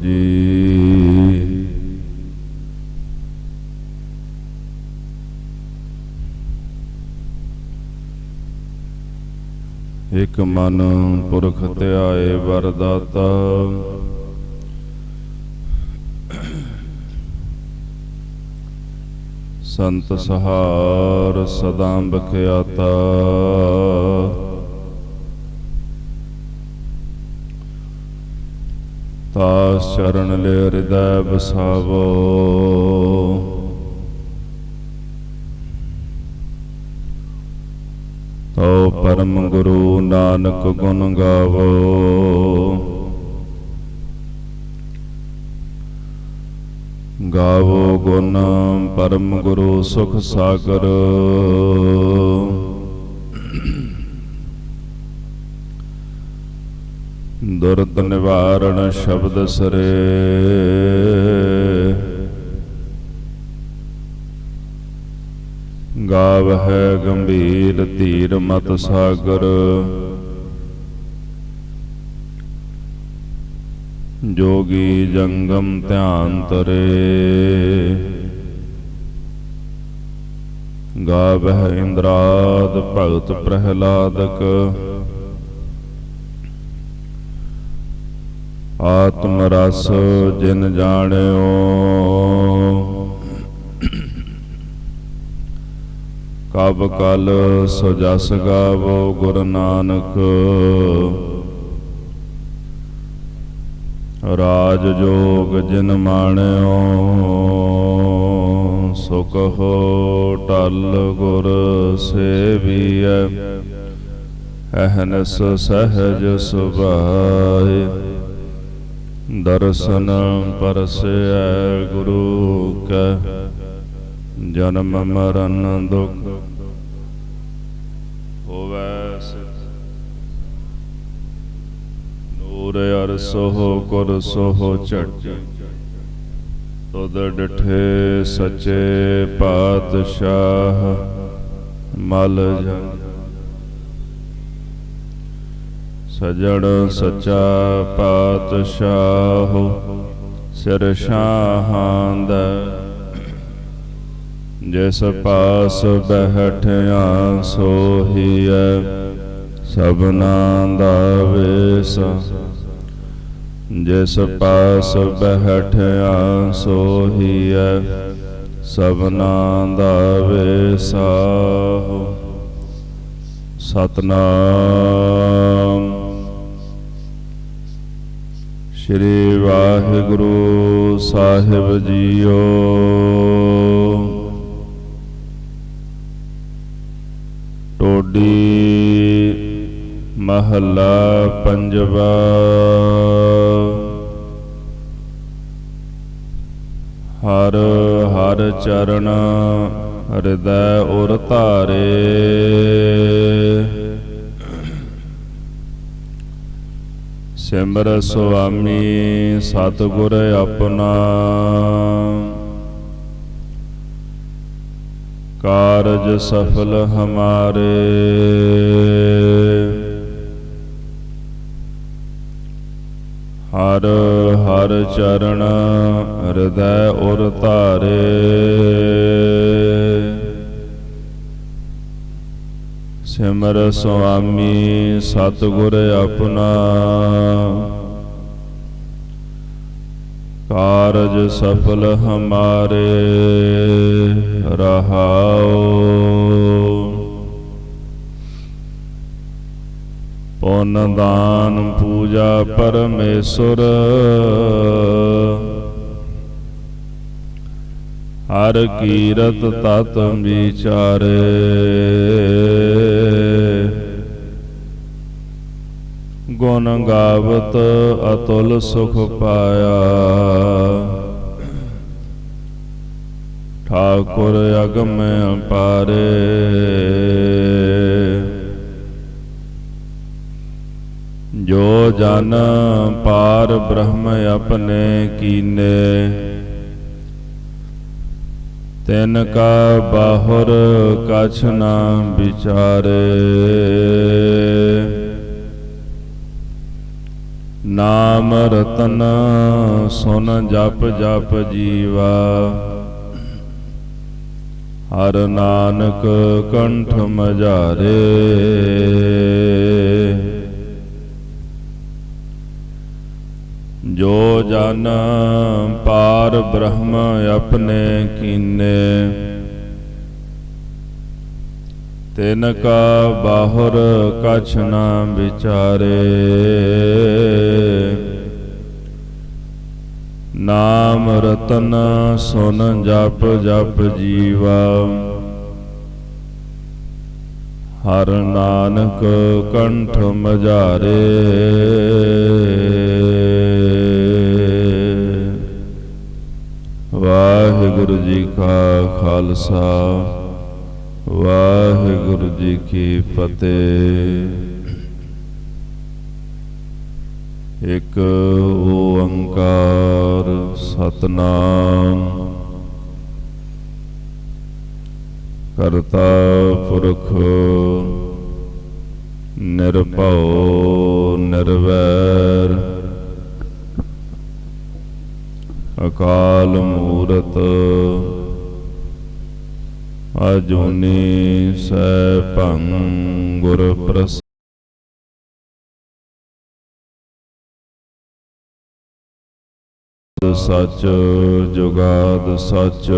जी। एक मन पुरख त्याए वरदाता, संत सहार सदा बख्याता। तास चरण ले हृदय बसावो, तो परम गुरु नानक गुण गावो। गावो गुण परम गुरु सुख सागर, दुर्द निवारण शब्द सरे। गावह गंभीर धीर मत सागर, जोगी जंगम ध्यान तरे। गावह इंद्राद भगत प्रहलादक, आत्म रस जिन जाण्यो। कब कल सो जस गावो गुरु नानक, राज जोग जिन माण्यो। सो कहो टल गुर सेविय, अहनस सहज सुभाए। दर्शन परसै गुरु कै, जन्म मरण दुख होवै सिद्ध। नूर अरसोह गुर सोह झट, तुद डिठे सचे पातशाह। मल जन सजण सचा पातशाह, सिर शाहांद। जिस पास बैठिया सोहिय, सबना दा वेस। जिस पास बैठिया सोहिय, सबना दा वेसा। सतनाम श्री वाहिगुरु साहिब जीओ। टोडी महला पंजवा। हर हर चरण हृदय उर धारे। सिमर स्वामी सतगुर अपना, कारज सफल हमारे। हर हर चरण हृदय उर धारे। सिमर स्वामी सतगुर अपना, कारज सफल हमारे। रहाओ पुन दान पूजा परमेश्वर, हर कीरत तत विचारे। गुण गावत अतुल सुख पाया, ठाकुर अगम पारे। जो जन पार ब्रह्म अपने कीने, तिनका बाहुर कछ न विचारे। ਨਾਮ ਰਤਨ ਸੁਨ ਜਪ ਜਪ ਜੀਵਾ। ਹਰ ਨਾਨਕ ਕੰਠ ਮਝਾਰੇ। ਜੋ ਜਨ ਪਾਰ ਬ੍ਰਹਮ ਆਪਣੇ ਕੀਨੇ। ਤਿਨ ਕਾ ਬਾਹੁਰ ਕਛ ਨਾ ਵਿਚਾਰੇ। ਨਾਮ ਰਤਨ ਸੁਨ ਜਪ ਜਪ ਜੀਵਾ। ਹਰ ਨਾਨਕ ਕੰਠ ਮਝਾਰੇ। ਵਾਹਿਗੁਰੂ ਜੀ ਕਾ ਖਾਲਸਾ ਵਾਹਿਗੁਰੂ ਜੀ ਕੀ ਫਤਿਹ। ਇਕ ਓੰਕਾਰ ਸਤਿਨਾਮ ਕਰਤਾ ਪੁਰਖ ਨਿਰਭਉ ਨਿਰਵੈਰ ਅਕਾਲ ਮੂਰਤ ਅਜੂਨੀ ਸੈਭੰ ਗੁਰ ਪ੍ਰਸਾਦਿ। ਸੱਚ ਜੁਗਾਦ ਸੱਚ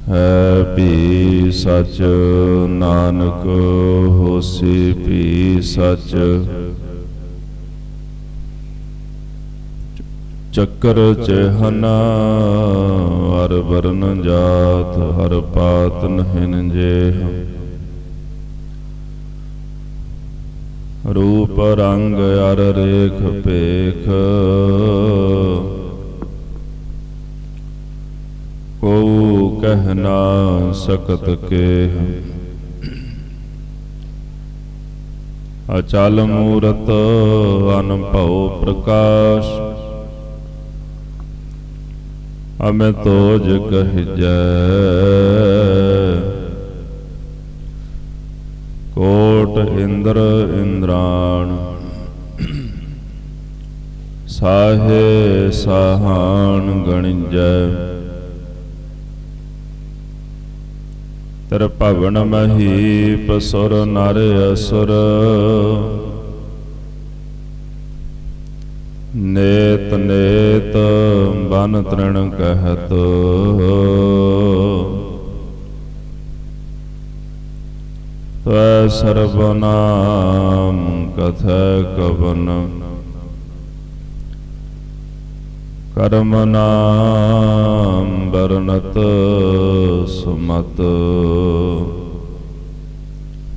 ਹੈ ਭੀ ਸੱਚ। ਨਾਨਕ ਹੋਸੀ ਭੀ ਸੱਚ। ਚੱਕਰ ਚਹਨਾ ਹਰ ਵਰਨ ਜਾਤ ਹਰ ਪਾਤ ਨਹਿਨ ਜੇਹ। ਰੂਪ ਰੰਗ ਅਰ ਰੇਖ ਭੇਖ। ਕੋ ਕਹਿ ਨਾ ਸਕਤ ਕੇਹ। ਅਚਲ ਮੂਰਤ ਅਨਭਉ ਪ੍ਰਕਾਸ਼। ਅਮਿ ਤੋਜ ਕਹਿਜੈ। ਕੋਟ ਇੰਦਰ ਇੰਦਰਾਣ। ਸਾਹੇ ਸਾਹਾਨ ਗਣਿਜੈ। ਤਰ ਭਵਨ ਮਹੀਪ ਸੁਰ ਨਰ ਅਸੁਰ। ਨੇਤ ਨੇਤ ਬਨ ਤ੍ਰਿਣ ਕਹਿਤ। ਤਵੈ ਸਰਬ ਨਾਮ ਕਥੈ ਕਵਨ। ਕਰਮ ਨਾਮ ਬਰਨਤ ਸੁਮਤ।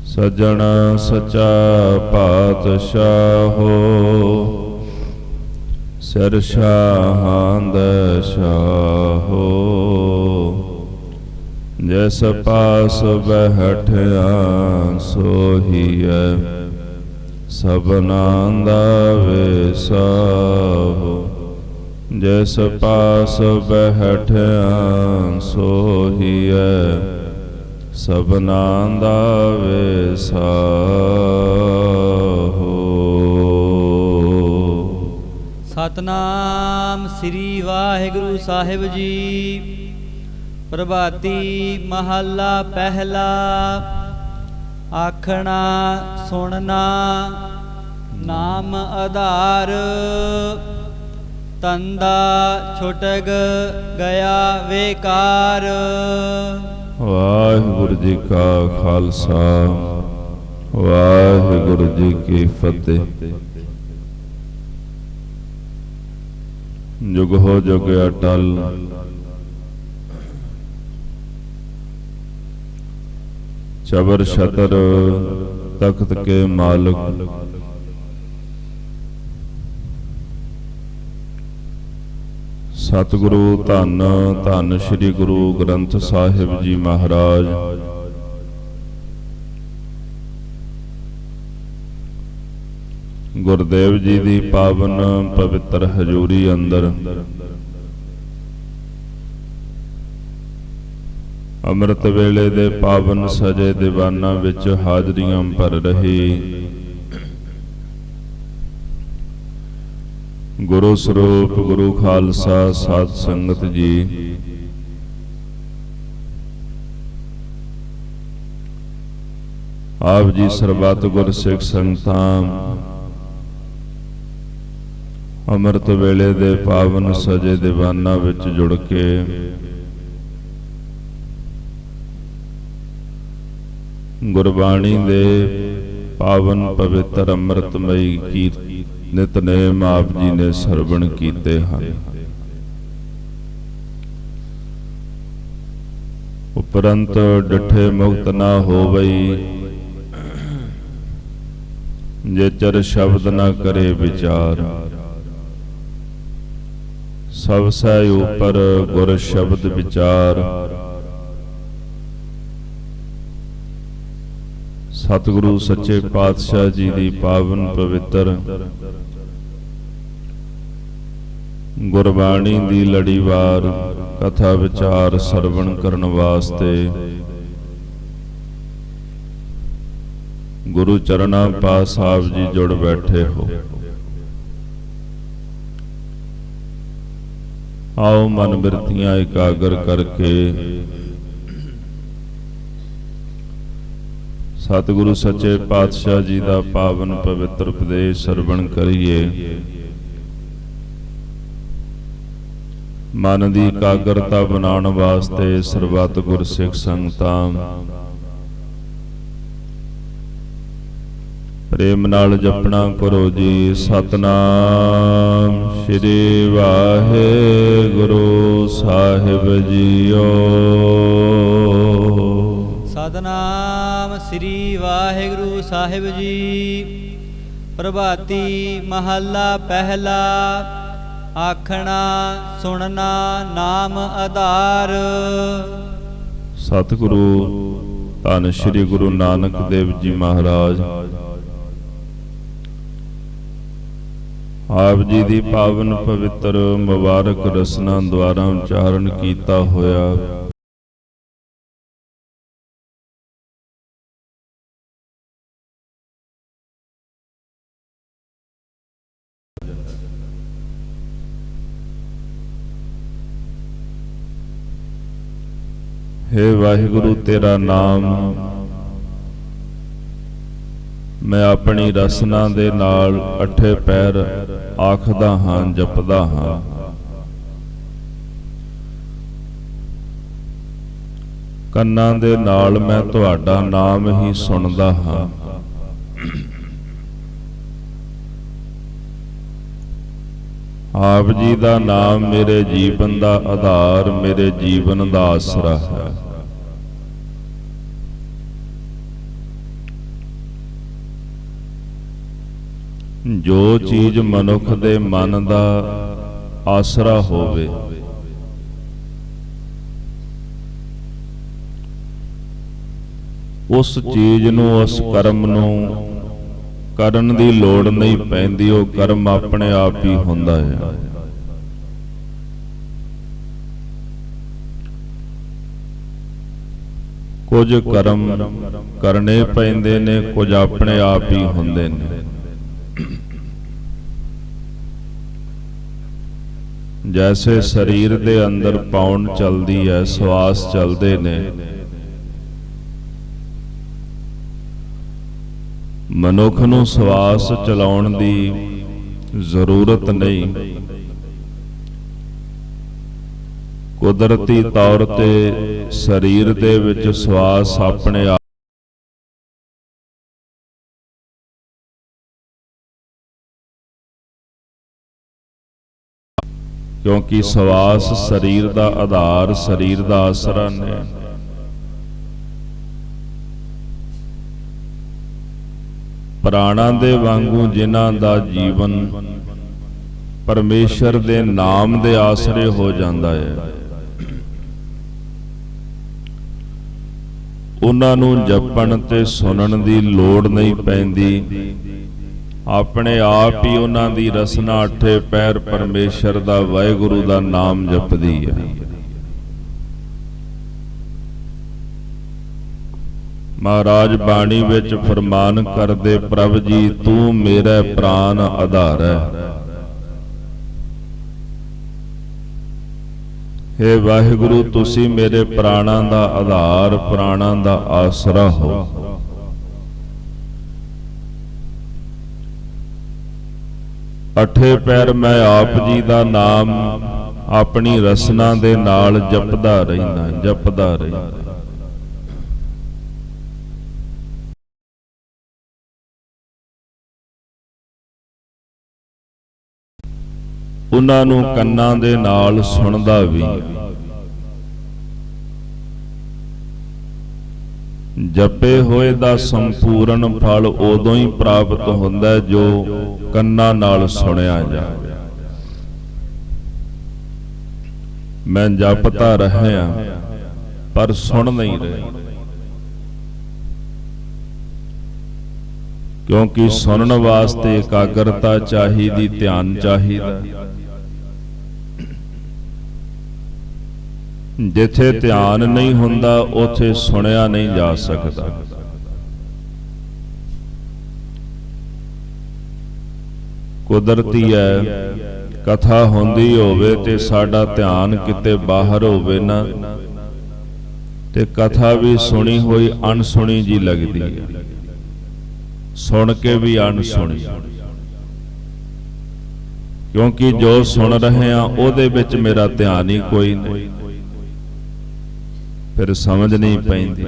ਸਜਣ ਸਚਾ ਪਾਤਸ਼ਾਹੋ। ਸਿਰ ਸ਼ਾਹਾਂ ਦੈ ਸ਼ਾਹੋ। ਜਿਸ ਪਾਸ ਬੈਠਿਆ ਸੋਹੀਐ। ਸਭਨਾਂ ਦਾ ਵੇਸਾਹੋ। ਜਿਸ ਪਾਸ ਬੈਠਿਆ ਸੋਹੀਐ। ਸਭਨਾਂ ਦਾ ਵੇਸਾਹੋ। ਸਤਨਾਮ ਸ੍ਰੀ ਵਾਹਿਗੁਰੂ ਸਾਹਿਬ ਜੀ। ਪ੍ਰਭਾਤੀ ਮਹੱਲਾ ਪਹਿਲਾ। ਆਖਣਾ ਸੁਣਨਾ ਨਾਮ ਆਧਾਰ। ਤੰਦਾ ਛੁਟਗ ਗਿਆ ਵੇਕਾਰ। ਵਾਹਿਗੁਰੂ ਜੀ ਕਾ ਖਾਲਸਾ ਵਾਹਿਗੁਰੂ ਜੀ ਕੀ ਫਤਿਹ। ਜੁਗ ਹੋ ਜੁਗ ਅਟਲ ਚਬਰ ਛਤਰ ਤਖਤ ਕੇ ਮਾਲਕ। ਸਤਿਗੁਰੂ ਧੰਨ ਧੰਨ ਸ੍ਰੀ ਗੁਰੂ ਗ੍ਰੰਥ ਸਾਹਿਬ ਜੀ ਮਹਾਰਾਜ। ਗੁਰਦੇਵ ਜੀ ਦੀ ਪਾਵਨ ਪਵਿੱਤਰ ਹਜ਼ੂਰੀ ਅੰਦਰ ਅੰਮ੍ਰਿਤ ਵੇਲੇ ਦੇ ਪਾਵਨ ਸਜੇ ਦੀਵਾਨਾਂ ਵਿੱਚ ਹਾਜ਼ਰੀਆਂ ਭਰ ਰਹੀ ਗੁਰੂ ਸਰੂਪ ਗੁਰੂ ਖਾਲਸਾ ਸਾਧ ਸੰਗਤ ਜੀ, ਆਪ ਜੀ ਸਰਬੱਤ ਗੁਰ ਸਿੱਖ ਸੰਗਤਾਂ ਅੰਮ੍ਰਿਤ ਵੇਲੇ ਦੇ ਪਾਵਨ ਸਜੇ ਦੀਵਾਨਾਂ ਵਿੱਚ ਜੁੜ ਕੇ ਗੁਰਬਾਣੀ ਦੇ ਪਾਵਨ ਪਵਿੱਤਰ ਅੰਮ੍ਰਿਤਮਈ ਨਿਤਨੇਮ ਆਪ ਜੀ ਨੇ ਸਰਵਣ ਕੀਤੇ ਹਨ। ਉਪਰੰਤ ਡਿਠੇ ਮੁਕਤ ਨਾ ਹੋਵਈ, ਜੇ ਚਰ ਸ਼ਬਦ ਨਾ ਕਰੇ ਵਿਚਾਰ। ਸਭ ਸੈ ਉਪਰ ਗੁਰ ਸ਼ਬਦ ਵਿਚਾਰ, ਸਤਿਗੁਰੂ ਸੱਚੇ ਪਾਤਸ਼ਾਹ ਜੀ ਦੀ ਪਾਵਨ ਪਵਿੱਤਰ ਗੁਰਬਾਣੀ ਦੀ ਲੜੀਵਾਰ ਕਥਾ ਵਿਚਾਰ ਸਰਵਣ ਕਰਨ ਵਾਸਤੇ ਗੁਰੂ ਚਰਨਾਂ ਪਾਸ ਆਪ ਜੀ ਜੁੜ ਬੈਠੇ ਹੋ। ਆਓ ਮਨ ਬਿਰਤੀਆਂ ਇਕਾਗਰ ਕਰਕੇ ਸਤਿਗੁਰੂ ਸੱਚੇ ਪਾਤਸ਼ਾਹ ਜੀ ਦਾ ਪਾਵਨ ਪਵਿੱਤਰ ਉਪਦੇਸ਼ ਸਰਵਣ ਕਰੀਏ। ਮਨ ਦੀ ਇਕਾਗਰਤਾ ਬਣਾਉਣ ਵਾਸਤੇ ਸਰਬੱਤ ਗੁਰ ਸਿੱਖ ਸੰਗਤਾਂ ਪ੍ਰੇਮ ਨਾਲ ਜਪਣਾ ਕਰੋ ਜੀ। ਸਤਨਾਮ ਸ੍ਰੀ ਵਾਹਿਗੁਰੂ ਸਾਹਿਬ ਜੀਓ। ਸਤਨਾਮ ਸ੍ਰੀ ਵਾਹਿਗੁਰੂ ਸਾਹਿਬ ਜੀ। ਪ੍ਰਭਾਤੀ ਮਹੱਲਾ ਪਹਿਲਾ। ਆਖਣਾ ਸੁਣਨਾ ਨਾਮ ਆਧਾਰ। ਸਤਿਗੁਰੂ ਧੰਨ ਸ੍ਰੀ ਗੁਰੂ ਨਾਨਕ ਦੇਵ ਜੀ ਮਹਾਰਾਜ ਆਪ ਜੀ ਦੀ ਪਾਵਨ ਪਵਿੱਤਰ ਮੁਬਾਰਕ ਰਸਨਾ ਦੁਆਰਾ ਉਚਾਰਨ ਕੀਤਾ ਹੋਇਆ ਹੇ ਵਾਹਿਗੁਰੂ, ਤੇਰਾ ਨਾਮ ਮੈਂ ਆਪਣੀ ਰਸਨਾ ਦੇ ਨਾਲ ਅੱਠੇ ਪੈਰ ਆਖਦਾ ਹਾਂ, ਜਪਦਾ ਹਾਂ। ਕੰਨਾਂ ਦੇ ਨਾਲ ਮੈਂ ਤੁਹਾਡਾ ਨਾਮ ਹੀ ਸੁਣਦਾ ਹਾਂ। ਆਪ ਜੀ ਦਾ ਨਾਮ ਮੇਰੇ ਜੀਵਨ ਦਾ ਆਧਾਰ, ਮੇਰੇ ਜੀਵਨ ਦਾ ਆਸਰਾ ਹੈ। ਜੋ ਚੀਜ਼ ਮਨੁੱਖ ਦੇ ਮਨ ਦਾ ਆਸਰਾ ਹੋਵੇ, ਉਸ ਚੀਜ਼ ਨੂੰ, ਉਸ ਕਰਮ ਨੂੰ ਕਰਨ ਦੀ ਲੋੜ ਨਹੀਂ ਪੈਂਦੀ। ਉਹ ਕਰਮ ਆਪਣੇ ਆਪ ਹੀ ਹੁੰਦਾ ਹੈ। ਕੁਝ ਕਰਮ ਕਰਨੇ ਪੈਂਦੇ ਨੇ, ਕੁਝ ਆਪਣੇ ਆਪ ਹੀ ਹੁੰਦੇ ਨੇ। ਜੈਸੇ ਸਰੀਰ ਦੇ ਅੰਦਰ ਪੌਣ ਚੱਲਦੀ ਹੈ, ਸਵਾਸ ਚੱਲਦੇ ਨੇ, ਮਨੁੱਖ ਨੂੰ ਸਵਾਸ ਚਲਾਉਣ ਦੀ ਜ਼ਰੂਰਤ ਨਹੀਂ। ਕੁਦਰਤੀ ਤੌਰ ਤੇ ਸਰੀਰ ਦੇ ਵਿੱਚ ਸਵਾਸ ਆਪਣੇ ਆਪ ਕਿਉਂਕਿ ਸਵਾਸ ਸਰੀਰ ਦਾ ਆਧਾਰ, ਸਰੀਰ ਦਾ ਆਸਰਾ ਨੇ। ਪ੍ਰਾਣਾਂ ਦੇ ਵਾਂਗੂ ਜਿਨ੍ਹਾਂ ਦਾ ਜੀਵਨ ਪਰਮੇਸ਼ਰ ਦੇ ਨਾਮ ਦੇ ਆਸਰੇ ਹੋ ਜਾਂਦਾ ਹੈ, ਉਹਨਾਂ ਨੂੰ ਜਪਣ ਤੇ ਸੁਣਨ ਦੀ ਲੋੜ ਨਹੀਂ ਪੈਂਦੀ। ਆਪਣੇ ਆਪ ਹੀ ਉਹਨਾਂ ਦੀ ਰਸਨਾ ਅੱਠੇ ਪੈਰ ਪਰਮੇਸ਼ਰ ਦਾ, ਵਾਹਿਗੁਰੂ ਦਾ ਨਾਮ ਜਪਦੀ ਹੈ। ਮਹਾਰਾਜ ਬਾਣੀ ਵਿੱਚ ਫਰਮਾਨ ਕਰਦੇ, ਪ੍ਰਭ ਜੀ ਤੂੰ ਮੇਰਾ ਪ੍ਰਾਨ ਆਧਾਰ ਹੈ। ਹੇ ਵਾਹਿਗੁਰੂ, ਤੁਸੀਂ ਮੇਰੇ ਪ੍ਰਾਣਾਂ ਦਾ ਆਧਾਰ, ਪ੍ਰਾਣਾਂ ਦਾ ਆਸਰਾ ਹੋ। ਅਠੇ ਪੈਰ ਮੈਂ ਆਪ ਜੀ ਦਾ ਨਾਮ ਆਪਣੀ ਰਸਨਾ ਦੇ ਨਾਲ ਜਪਦਾ ਰਹਿੰਦਾ, ਜਪਦਾ ਰਹਿੰਦਾ। ਉਹਨਾਂ ਨੂੰ ਕੰਨਾਂ ਦੇ ਨਾਲ ਸੁਣਦਾ ਵੀ। ਜਪੇ ਹੋਏ ਦਾ ਸੰਪੂਰਨ ਫਲ ਉਦੋਂ ਹੀ ਪ੍ਰਾਪਤ ਹੁੰਦਾ ਜੋ ਕੰਨਾਂ ਨਾਲ ਸੁਣਿਆ ਜਾਵੇ। ਮੈਂ ਜਪਤਾ ਰਹਿਆ ਪਰ ਸੁਣ ਨਹੀਂ ਰਿਹਾ, ਕਿਉਂਕਿ ਸੁਣਨ ਵਾਸਤੇ ਇਕਾਗਰਤਾ ਚਾਹੀਦੀ, ਧਿਆਨ ਚਾਹੀਦਾ। ਜਿੱਥੇ ਧਿਆਨ ਨਹੀਂ ਹੁੰਦਾ ਉੱਥੇ ਸੁਣਿਆ ਨਹੀਂ ਜਾ ਸਕਦਾ। ਕੁਦਰਤੀ ਹੈ, ਕਥਾ ਹੁੰਦੀ ਹੋਵੇ ਤੇ ਸਾਡਾ ਧਿਆਨ ਕਿਤੇ ਬਾਹਰ ਹੋਵੇ ਨਾ, ਤੇ ਕਥਾ ਵੀ ਸੁਣੀ ਹੋਈ ਅਣਸੁਣੀ ਜੀ ਲੱਗਦੀ ਹੈ, ਸੁਣ ਕੇ ਵੀ ਅਣਸੁਣੀ। ਕਿਉਂਕਿ ਜੋ ਸੁਣ ਰਹੇ ਆ ਉਹਦੇ ਵਿੱਚ ਮੇਰਾ ਧਿਆਨ ਹੀ ਕੋਈ ਨਹੀਂ, ਫਿਰ ਸਮਝ ਨਹੀਂ ਪੈਂਦੀ।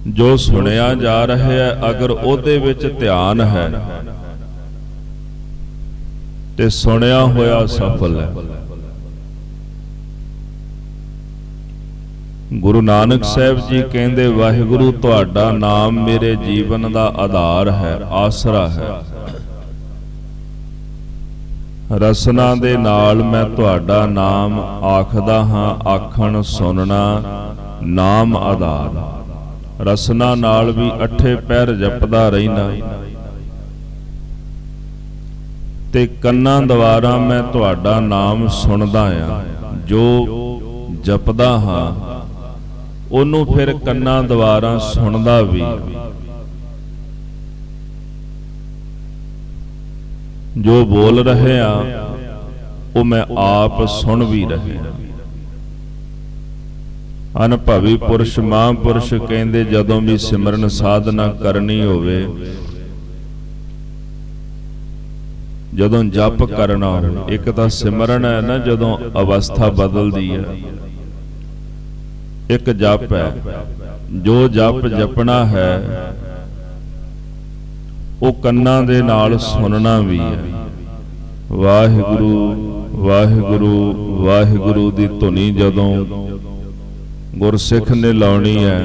ਜੋ ਸੁਣਿਆ ਜਾ ਰਿਹਾ ਹੈ, ਅਗਰ ਉਹਦੇ ਵਿੱਚ ਧਿਆਨ ਹੈ ਤੇ ਸੁਣਿਆ ਹੋਇਆ ਸਫਲ ਹੈ। ਗੁਰੂ ਨਾਨਕ ਸਾਹਿਬ ਜੀ ਕਹਿੰਦੇ, ਵਾਹਿਗੁਰੂ ਤੁਹਾਡਾ ਨਾਮ ਮੇਰੇ ਜੀਵਨ ਦਾ ਆਧਾਰ ਹੈ, ਆਸਰਾ ਹੈ। ਰਸਨਾ ਦੇ ਨਾਲ ਮੈਂ ਤੁਹਾਡਾ ਨਾਮ ਆਖਦਾ ਹਾਂ, ਆਖਣ ਸੁਣਨਾ ਨਾਮ ਆਧਾਰ। ਰਸਨਾ ਨਾਲ ਵੀ ਅਠੇ ਪੈਰ ਜਪਦਾ ਰਹਿਣਾ, ਤੇ ਕੰਨਾਂ ਦੁਆਰਾ ਮੈਂ ਤੁਹਾਡਾ ਨਾਮ ਸੁਣਦਾ ਆ। ਜੋ ਜਪਦਾ ਹਾਂ ਉਹਨੂੰ ਫਿਰ ਕੰਨਾਂ ਦੁਆਰਾ ਸੁਣਦਾ ਵੀ। ਜੋ ਬੋਲ ਰਹੇ ਆ ਉਹ ਮੈਂ ਆਪ ਸੁਣ ਵੀ ਰਿਹਾ। ਅਨੁਭਵੀ ਪੁਰਸ਼, ਮਹਾਂਪੁਰਸ਼ ਕਹਿੰਦੇ, ਜਦੋਂ ਵੀ ਸਿਮਰਨ ਸਾਧਨਾ ਕਰਨੀ ਹੋਵੇ, ਜਦੋਂ ਜਪ ਕਰਨਾ ਹੋਵੇ, ਇੱਕ ਤਾਂ ਸਿਮਰਨ ਹੈ ਨਾ ਜਦੋਂ ਅਵਸਥਾ ਬਦਲਦੀ ਹੈ, ਇੱਕ ਜਪ ਹੈ। ਜੋ ਜਪ ਜਪਣਾ ਹੈ ਉਹ ਕੰਨਾਂ ਦੇ ਨਾਲ ਸੁਣਨਾ ਵੀ ਹੈ। ਵਾਹਿਗੁਰੂ ਵਾਹਿਗੁਰੂ ਵਾਹਿਗੁਰੂ ਦੀ ਧੁਨੀ ਜਦੋਂ ਗੁਰਸਿੱਖ ਨੇ ਲਾਉਣੀ ਹੈ,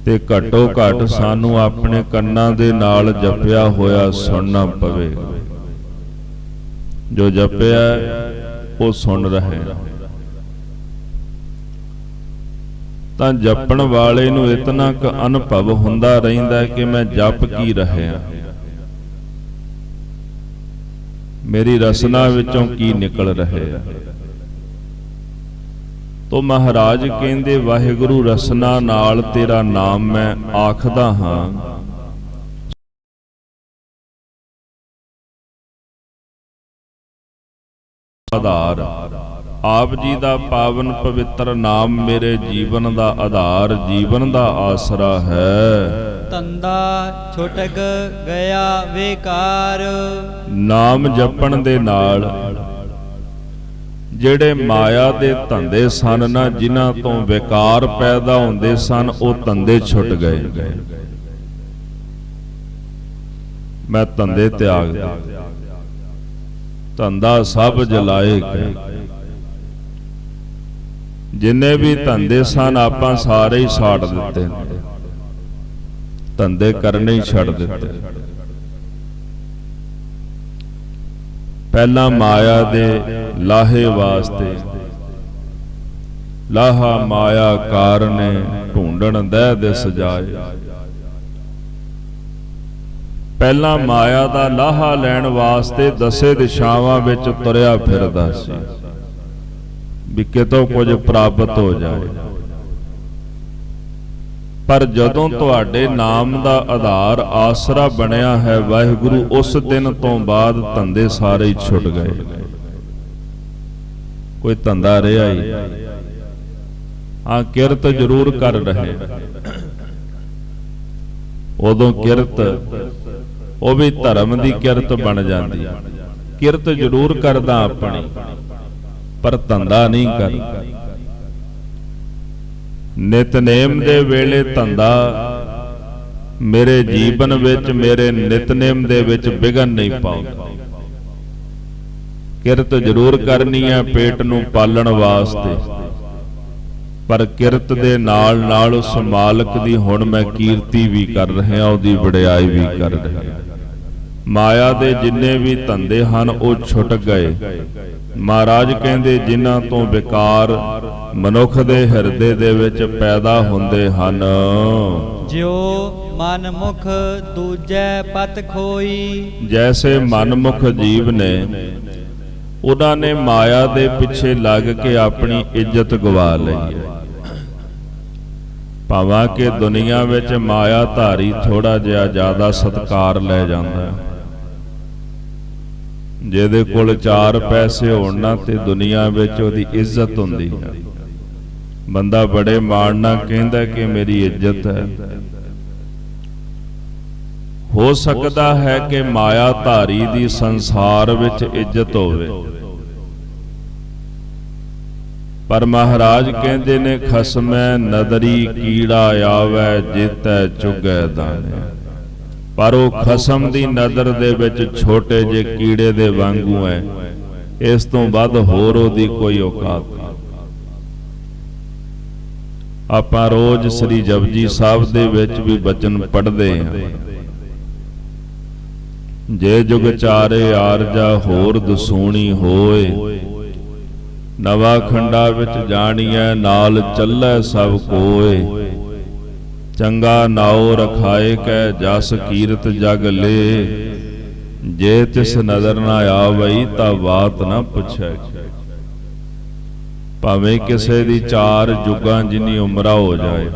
ਤੇ ਘੱਟੋ ਘੱਟ ਸਾਨੂੰ ਆਪਣੇ ਕੰਨਾਂ ਦੇ ਨਾਲ ਜਪਿਆ ਹੋਇਆ ਸੁਣਨਾ ਪਵੇਗਾ। ਜੋ ਜਪਿਆ ਉਹ ਸੁਣ ਰਹੇ। ਤਾਂ ਜਪਣ ਵਾਲੇ ਨੂੰ ਇਤਨਾ ਕੁ ਅਨੁਭਵ ਹੁੰਦਾ ਰਹਿੰਦਾ ਕਿ ਮੈਂ ਜਪ ਕੀ ਰਿਹਾ, ਮੇਰੀ ਰਸਨਾ ਵਿੱਚੋਂ ਕੀ ਨਿਕਲ ਰਿਹਾ। ਤੋ ਮਹਾਰਾਜ ਕਹਿੰਦੇ, ਵਾਹਿਗੁਰੂ ਰਸਨਾ ਨਾਲ ਤੇਰਾ ਨਾਮ ਮੈਂ ਆਖਦਾ ਹਾਂ। ਆਧਾਰ ਆਪ ਜੀ ਦਾ ਪਾਵਨ ਪਵਿੱਤਰ ਨਾਮ ਮੇਰੇ ਜੀਵਨ ਦਾ ਆਧਾਰ, ਜੀਵਨ ਦਾ ਆਸਰਾ ਹੈ। ਤੰਦਾ ਛੁਟਕ ਗਿਆ ਵੇਕਾਰ। ਨਾਮ ਜਪਣ ਦੇ ਨਾਲ ਜਿਹੜੇ ਮਾਇਆ ਦੇ ਧੰਦੇ ਸਨ ਨਾ, ਜਿਨ੍ਹਾਂ ਤੋਂ ਵਿਕਾਰ ਪੈਦਾ ਹੁੰਦੇ ਸਨ, ਉਹ ਧੰਦੇ ਛੁੱਟ ਗਏ। ਮੈਂ ਧੰਦੇ ਤਿਆਗ ਦਿੱਤੇ, ਧੰਦਾ ਸਭ ਜਲਾਏ ਗਏ। ਜਿੰਨੇ ਵੀ ਧੰਦੇ ਸਨ ਆਪਾਂ ਸਾਰੇ ਹੀ ਸਾੜ ਦਿੱਤੇ, ਧੰਦੇ ਕਰਨੇ ਹੀ ਛੱਡ ਦਿੱਤੇ। ਪਹਿਲਾਂ ਮਾਇਆ ਦੇ ਲਾਹੇ ਵਾਸਤੇ, ਲਾਹਾ ਮਾਇਆ ਕਾਰਨੇ ਢੂੰਡਣ ਦਹਿ ਦਿਸ ਜਾਏ। ਪਹਿਲਾਂ ਮਾਇਆ ਦਾ ਲਾਹਾ ਲੈਣ ਵਾਸਤੇ ਦਸੇ ਦਿਸ਼ਾਵਾਂ ਵਿੱਚ ਤੁਰਿਆ ਫਿਰਦਾ ਸੀ ਵੀ ਕਿਤੋਂ ਕੁਝ ਪ੍ਰਾਪਤ ਹੋ ਜਾਏ। ਪਰ ਜਦੋਂ ਤੁਹਾਡੇ ਨਾਮ ਦਾ ਆਧਾਰ ਆਸਰਾ ਬਣਿਆ ਹੈ ਵਾਹਿਗੁਰੂ, ਉਸ ਦਿਨ ਤੋਂ ਬਾਅਦ ਧੰਦੇ ਸਾਰੇ ਹੀ ਛੁੱਟ ਗਏ। ਕੋਈ ਧੰਦਾ ਰਿਹਾ ਹੀ ਹਾਂ, ਕਿਰਤ ਜ਼ਰੂਰ ਕਰ ਰਹੇ। ਉਦੋਂ ਕਿਰਤ ਉਹ ਵੀ ਧਰਮ ਦੀ ਕਿਰਤ ਬਣ ਜਾਂਦੀ। ਕਿਰਤ ਜ਼ਰੂਰ ਕਰਦਾ ਆਪਣੀ, ਪਰ ਧੰਦਾ ਨਹੀਂ ਕਰਦਾ। ਨਿਤਨੇਮ ਦੇ ਵੇਲੇ ਧੰਦਾ ਮੇਰੇ ਜੀਵਨ ਵਿੱਚ, ਮੇਰੇ ਨਿਤਨੇਮ ਦੇ ਵਿੱਚ ਵਿਘਨ ਨਹੀਂ ਪਾਉਂਦਾ। ਕਿਰਤ ਜ਼ਰੂਰ ਕਰਨੀ ਹੈ ਪੇਟ ਨੂੰ ਪਾਲਣ ਵਾਸਤੇ, ਪਰ ਕਿਰਤ ਦੇ ਨਾਲ ਨਾਲ ਉਸ ਮਾਲਕ ਦੀ ਹੁਣ ਮੈਂ ਕੀਰਤੀ ਵੀ ਕਰ ਰਿਹਾ, ਉਹਦੀ ਵਡਿਆਈ ਵੀ ਕਰ ਰਿਹਾ। ਮਾਇਆ ਦੇ ਜਿੰਨੇ ਵੀ ਧੰਦੇ ਹਨ ਉਹ ਛੁੱਟ ਗਏ। ਮਹਾਰਾਜ ਕਹਿੰਦੇ ਜਿਨ੍ਹਾਂ ਤੋਂ ਵਿਕਾਰ ਮਨੁੱਖ ਦੇ ਹਿਰਦੇ ਦੇ ਵਿੱਚ ਪੈਦਾ ਹੁੰਦੇ ਹਨ, ਜਿਉ ਮਨ ਮੁਖ ਦੂਜੈ ਪਤ ਖੋਈ। ਜੈਸੇ ਮਨਮੁਖ ਜੀਵ ਨੇ, ਉਹਨਾਂ ਨੇ ਮਾਇਆ ਦੇ ਪਿੱਛੇ ਲੱਗ ਕੇ ਆਪਣੀ ਇੱਜ਼ਤ ਗਵਾ ਲਈ ਹੈ। ਭਾਵਾਂ ਕਿ ਦੁਨੀਆ ਵਿੱਚ ਮਾਇਆ ਧਾਰੀ ਥੋੜਾ ਜਿਹਾ ਜ਼ਿਆਦਾ ਸਤਿਕਾਰ ਲੈ ਜਾਂਦਾ ਹੈ। ਜਿਹਦੇ ਕੋਲ 4 ਪੈਸੇ ਹੋਣ ਨਾ ਤੇ ਦੁਨੀਆ ਵਿੱਚ ਉਹਦੀ ਇੱਜ਼ਤ ਹੁੰਦੀ ਹੈ। ਬੰਦਾ ਬੜੇ ਮਾਣ ਨਾਲ ਕਹਿੰਦਾ ਕਿ ਮੇਰੀ ਇੱਜ਼ਤ ਹੈ। ਹੋ ਸਕਦਾ ਹੈ ਕਿ ਮਾਇਆ ਧਾਰੀ ਦੀ ਸੰਸਾਰ ਵਿੱਚ ਇੱਜ਼ਤ ਹੋਵੇ, ਪਰ ਮਹਾਰਾਜ ਕਹਿੰਦੇ ਨੇ ਖਸਮੈ ਨਦਰੀ ਕੀੜਾ ਆਵੈ ਜੀਤੈ ਚੁਗੈ ਦਾਣੇ। ਪਰ ਉਹ ਖਸਮ ਦੀ ਨਦਰ ਦੇ ਵਿੱਚ ਛੋਟੇ ਜਿਹੇ ਕੀੜੇ ਦੇ ਵਾਂਗੂ ਹੈ, ਇਸ ਤੋਂ ਵੱਧ ਹੋਰ ਉਹਦੀ ਕੋਈ ਔਕਾਤ ਨਹੀਂ। ਆਪਾਂ ਰੋਜ਼ ਸ੍ਰੀ ਜਪਜੀ ਸਾਹਿਬ ਦੇ ਵਿੱਚ ਵੀ ਬਚਨ ਪੜ੍ਹਦੇ ਹਾਂ, ਜੇ ਜੁਗ ਚਾਰੇ ਆਰਜਾ ਹੋਰ ਦਸੂਣੀ ਹੋਏ, ਨਵਾ ਖੰਡਾ ਵਿੱਚ ਜਾਣੀਐ ਨਾਲ ਚੱਲੈ ਸਭ ਕੋਏ, ਚੰਗਾ ਨਾਉ ਰਖਾਏ ਕੈ ਜਸ ਕੀਰਤ ਜਗ ਲੇ, ਜੇ ਤਿਸ ਨਜ਼ਰ ਨਾ ਆਵਈ ਤਾਂ ਬਾਤ ਨਾ ਪੁੱਛੈ। ਭਾਵੇਂ ਕਿਸੇ ਦੀ 4 ਜੁਗਾਂ ਜਿੰਨੀ ਉਮਰਾ ਹੋ ਜਾਏ,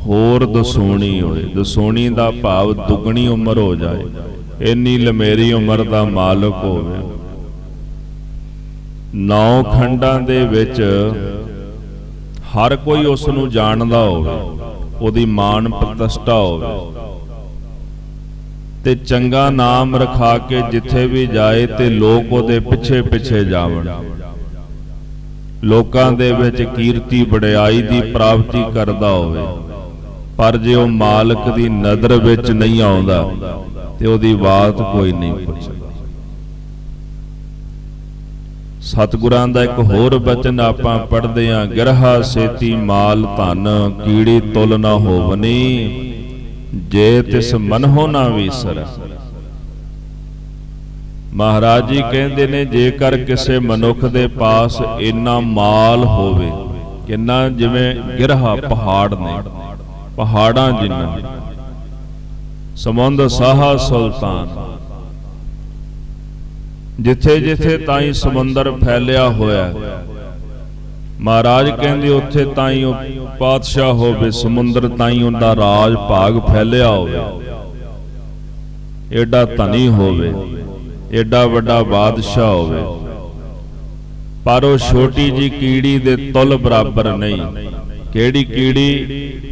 ਹੋਰ ਦਸੂਣੀ ਹੋਏ, ਦਸੂਣੀ ਦਾ ਭਾਵ ਦੁੱਗਣੀ ਉਮਰ ਹੋ ਜਾਏ, ਇੰਨੀ ਲੰਮੇਰੀ ਉਮਰ ਦਾ ਮਾਲਕ ਹੋਵੇ, 9 ਖੰਡਾਂ ਦੇ ਵਿੱਚ ਹਰ ਕੋਈ ਉਸ ਨੂੰ ਜਾਣਦਾ ਹੋਵੇ, ਉਹਦੀ ਮਾਣ ਪ੍ਰਤਿਸ਼ਠਾ ਹੋਵੇ, ਤੇ ਚੰਗਾ ਨਾਮ ਰਖਾ ਕੇ ਜਿੱਥੇ ਵੀ ਜਾਏ ਤੇ ਲੋਕ ਉਹਦੇ ਪਿੱਛੇ ਪਿੱਛੇ ਜਾਵਣ, ਲੋਕਾਂ ਦੇ ਵਿੱਚ ਕੀਰਤੀ ਵਡਿਆਈ ਦੀ ਪ੍ਰਾਪਤੀ ਕਰਦਾ ਹੋਵੇ, ਪਰ ਜੇ ਉਹ ਮਾਲਕ ਦੀ ਨਜ਼ਰ ਵਿੱਚ ਨਹੀਂ ਆਉਂਦਾ ਤੇ ਉਹਦੀ ਬਾਤ ਕੋਈ ਨਹੀਂ ਪੁੱਛਦਾ। ਸਤਿਗੁਰਾਂ ਦਾ ਇੱਕ ਹੋਰ ਬਚਨ ਆਪਾਂ ਪੜ੍ਹਦੇ ਹਾਂ, ਗਿਰਹਾ ਸੇਤੀ ਮਾਲ ਧਨ ਕੀੜੀ ਤੁਲ ਨਾ ਹੋਵਨੀ, ਜੇ ਤਿਸ ਮਨਹੁ ਨਾ ਵੀਸਰ। ਮਹਾਰਾਜ ਜੀ ਕਹਿੰਦੇ ਨੇ ਜੇਕਰ ਕਿਸੇ ਮਨੁੱਖ ਦੇ ਪਾਸ ਇੰਨਾ ਮਾਲ ਹੋਵੇ, ਕਿੰਨਾ ਜਿਵੇਂ ਗਿਰਹਾ ਪਹਾੜ ਨੇ, ਪਹਾੜਾਂ ਜਿੰਨਾ, ਸਮੁੰਦ ਸਾਹਾ ਸੁਲਤਾਨ, ਜਿੱਥੇ ਜਿੱਥੇ ਤਾਈਂ ਸਮੁੰਦਰ ਫੈਲਿਆ ਹੋਇਆ, ਮਹਾਰਾਜ ਕਹਿੰਦੇ ਉੱਥੇ ਤਾਈਂ ਉਹ ਪਾਤਸ਼ਾਹ ਹੋਵੇ, ਸਮੁੰਦਰ ਤਾਈਂ ਉਹਦਾ ਰਾਜ ਭਾਗ ਫੈਲਿਆ ਹੋਵੇ, ਏਡਾ ਧਨੀ ਹੋਵੇ, ਏਡਾ ਵੱਡਾ ਬਾਦਸ਼ਾਹ ਹੋਵੇ, ਪਰ ਉਹ ਛੋਟੀ ਜੀ ਕੀੜੀ ਦੇ ਤੁਲ ਬਰਾਬਰ ਨਹੀਂ। ਕਿਹੜੀ ਕੀੜੀ?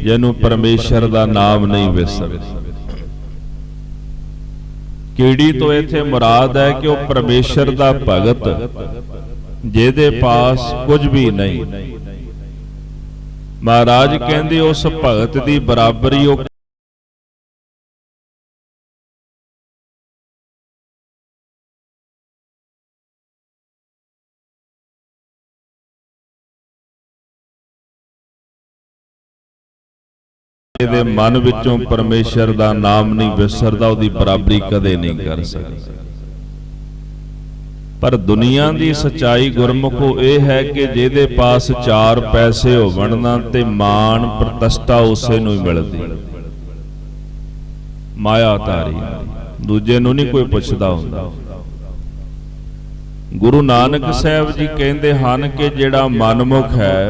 ਜਿਹਨੂੰ ਪਰਮੇਸ਼ਰ ਦਾ ਨਾਮ ਨਹੀਂ ਵਿਸਰੇ। ਕੀੜੀ ਤੋਂ ਇੱਥੇ ਮੁਰਾਦ ਹੈ ਕਿ ਉਹ ਪਰਮੇਸ਼ਰ ਦਾ ਭਗਤ, ਜਿਹਦੇ ਪਾਸ ਕੁਝ ਵੀ ਨਹੀਂ। ਮਹਾਰਾਜ ਕਹਿੰਦੇ ਉਸ ਭਗਤ ਦੀ ਬਰਾਬਰੀ ਉਹ ਦੇ ਮਨ ਵਿੱਚੋਂ ਪਰਮੇਸ਼ਰ ਦਾ ਨਾਮ ਨਹੀਂ ਵਿਸਰਦਾ, ਉਹਦੀ ਬਰਾਬਰੀ ਕਦੇ ਨਹੀਂ ਕਰ ਸਕਦਾ। ਪਰ ਦੁਨੀਆ ਦੀ ਸਚਾਈ ਗੁਰਮੁਖੋ ਇਹ ਹੈ ਕਿ ਜਿਹਦੇ ਪਾਸ 4 ਪੈਸੇ ਹੋਵਣ ਨਾ ਤੇ ਮਾਣ ਪ੍ਰਤਿਸ਼ਠਾ ਉਸੇ ਨੂੰ ਹੀ ਮਿਲਦੀ। ਮਾਇਆ ਧਾਰੀ ਦੂਜੇ ਨੂੰ ਨਹੀਂ ਕੋਈ ਪੁੱਛਦਾ ਹੁੰਦਾ। ਗੁਰੂ ਨਾਨਕ ਸਾਹਿਬ ਜੀ ਕਹਿੰਦੇ ਹਨ ਕਿ ਜਿਹੜਾ ਮਨਮੁਖ ਹੈ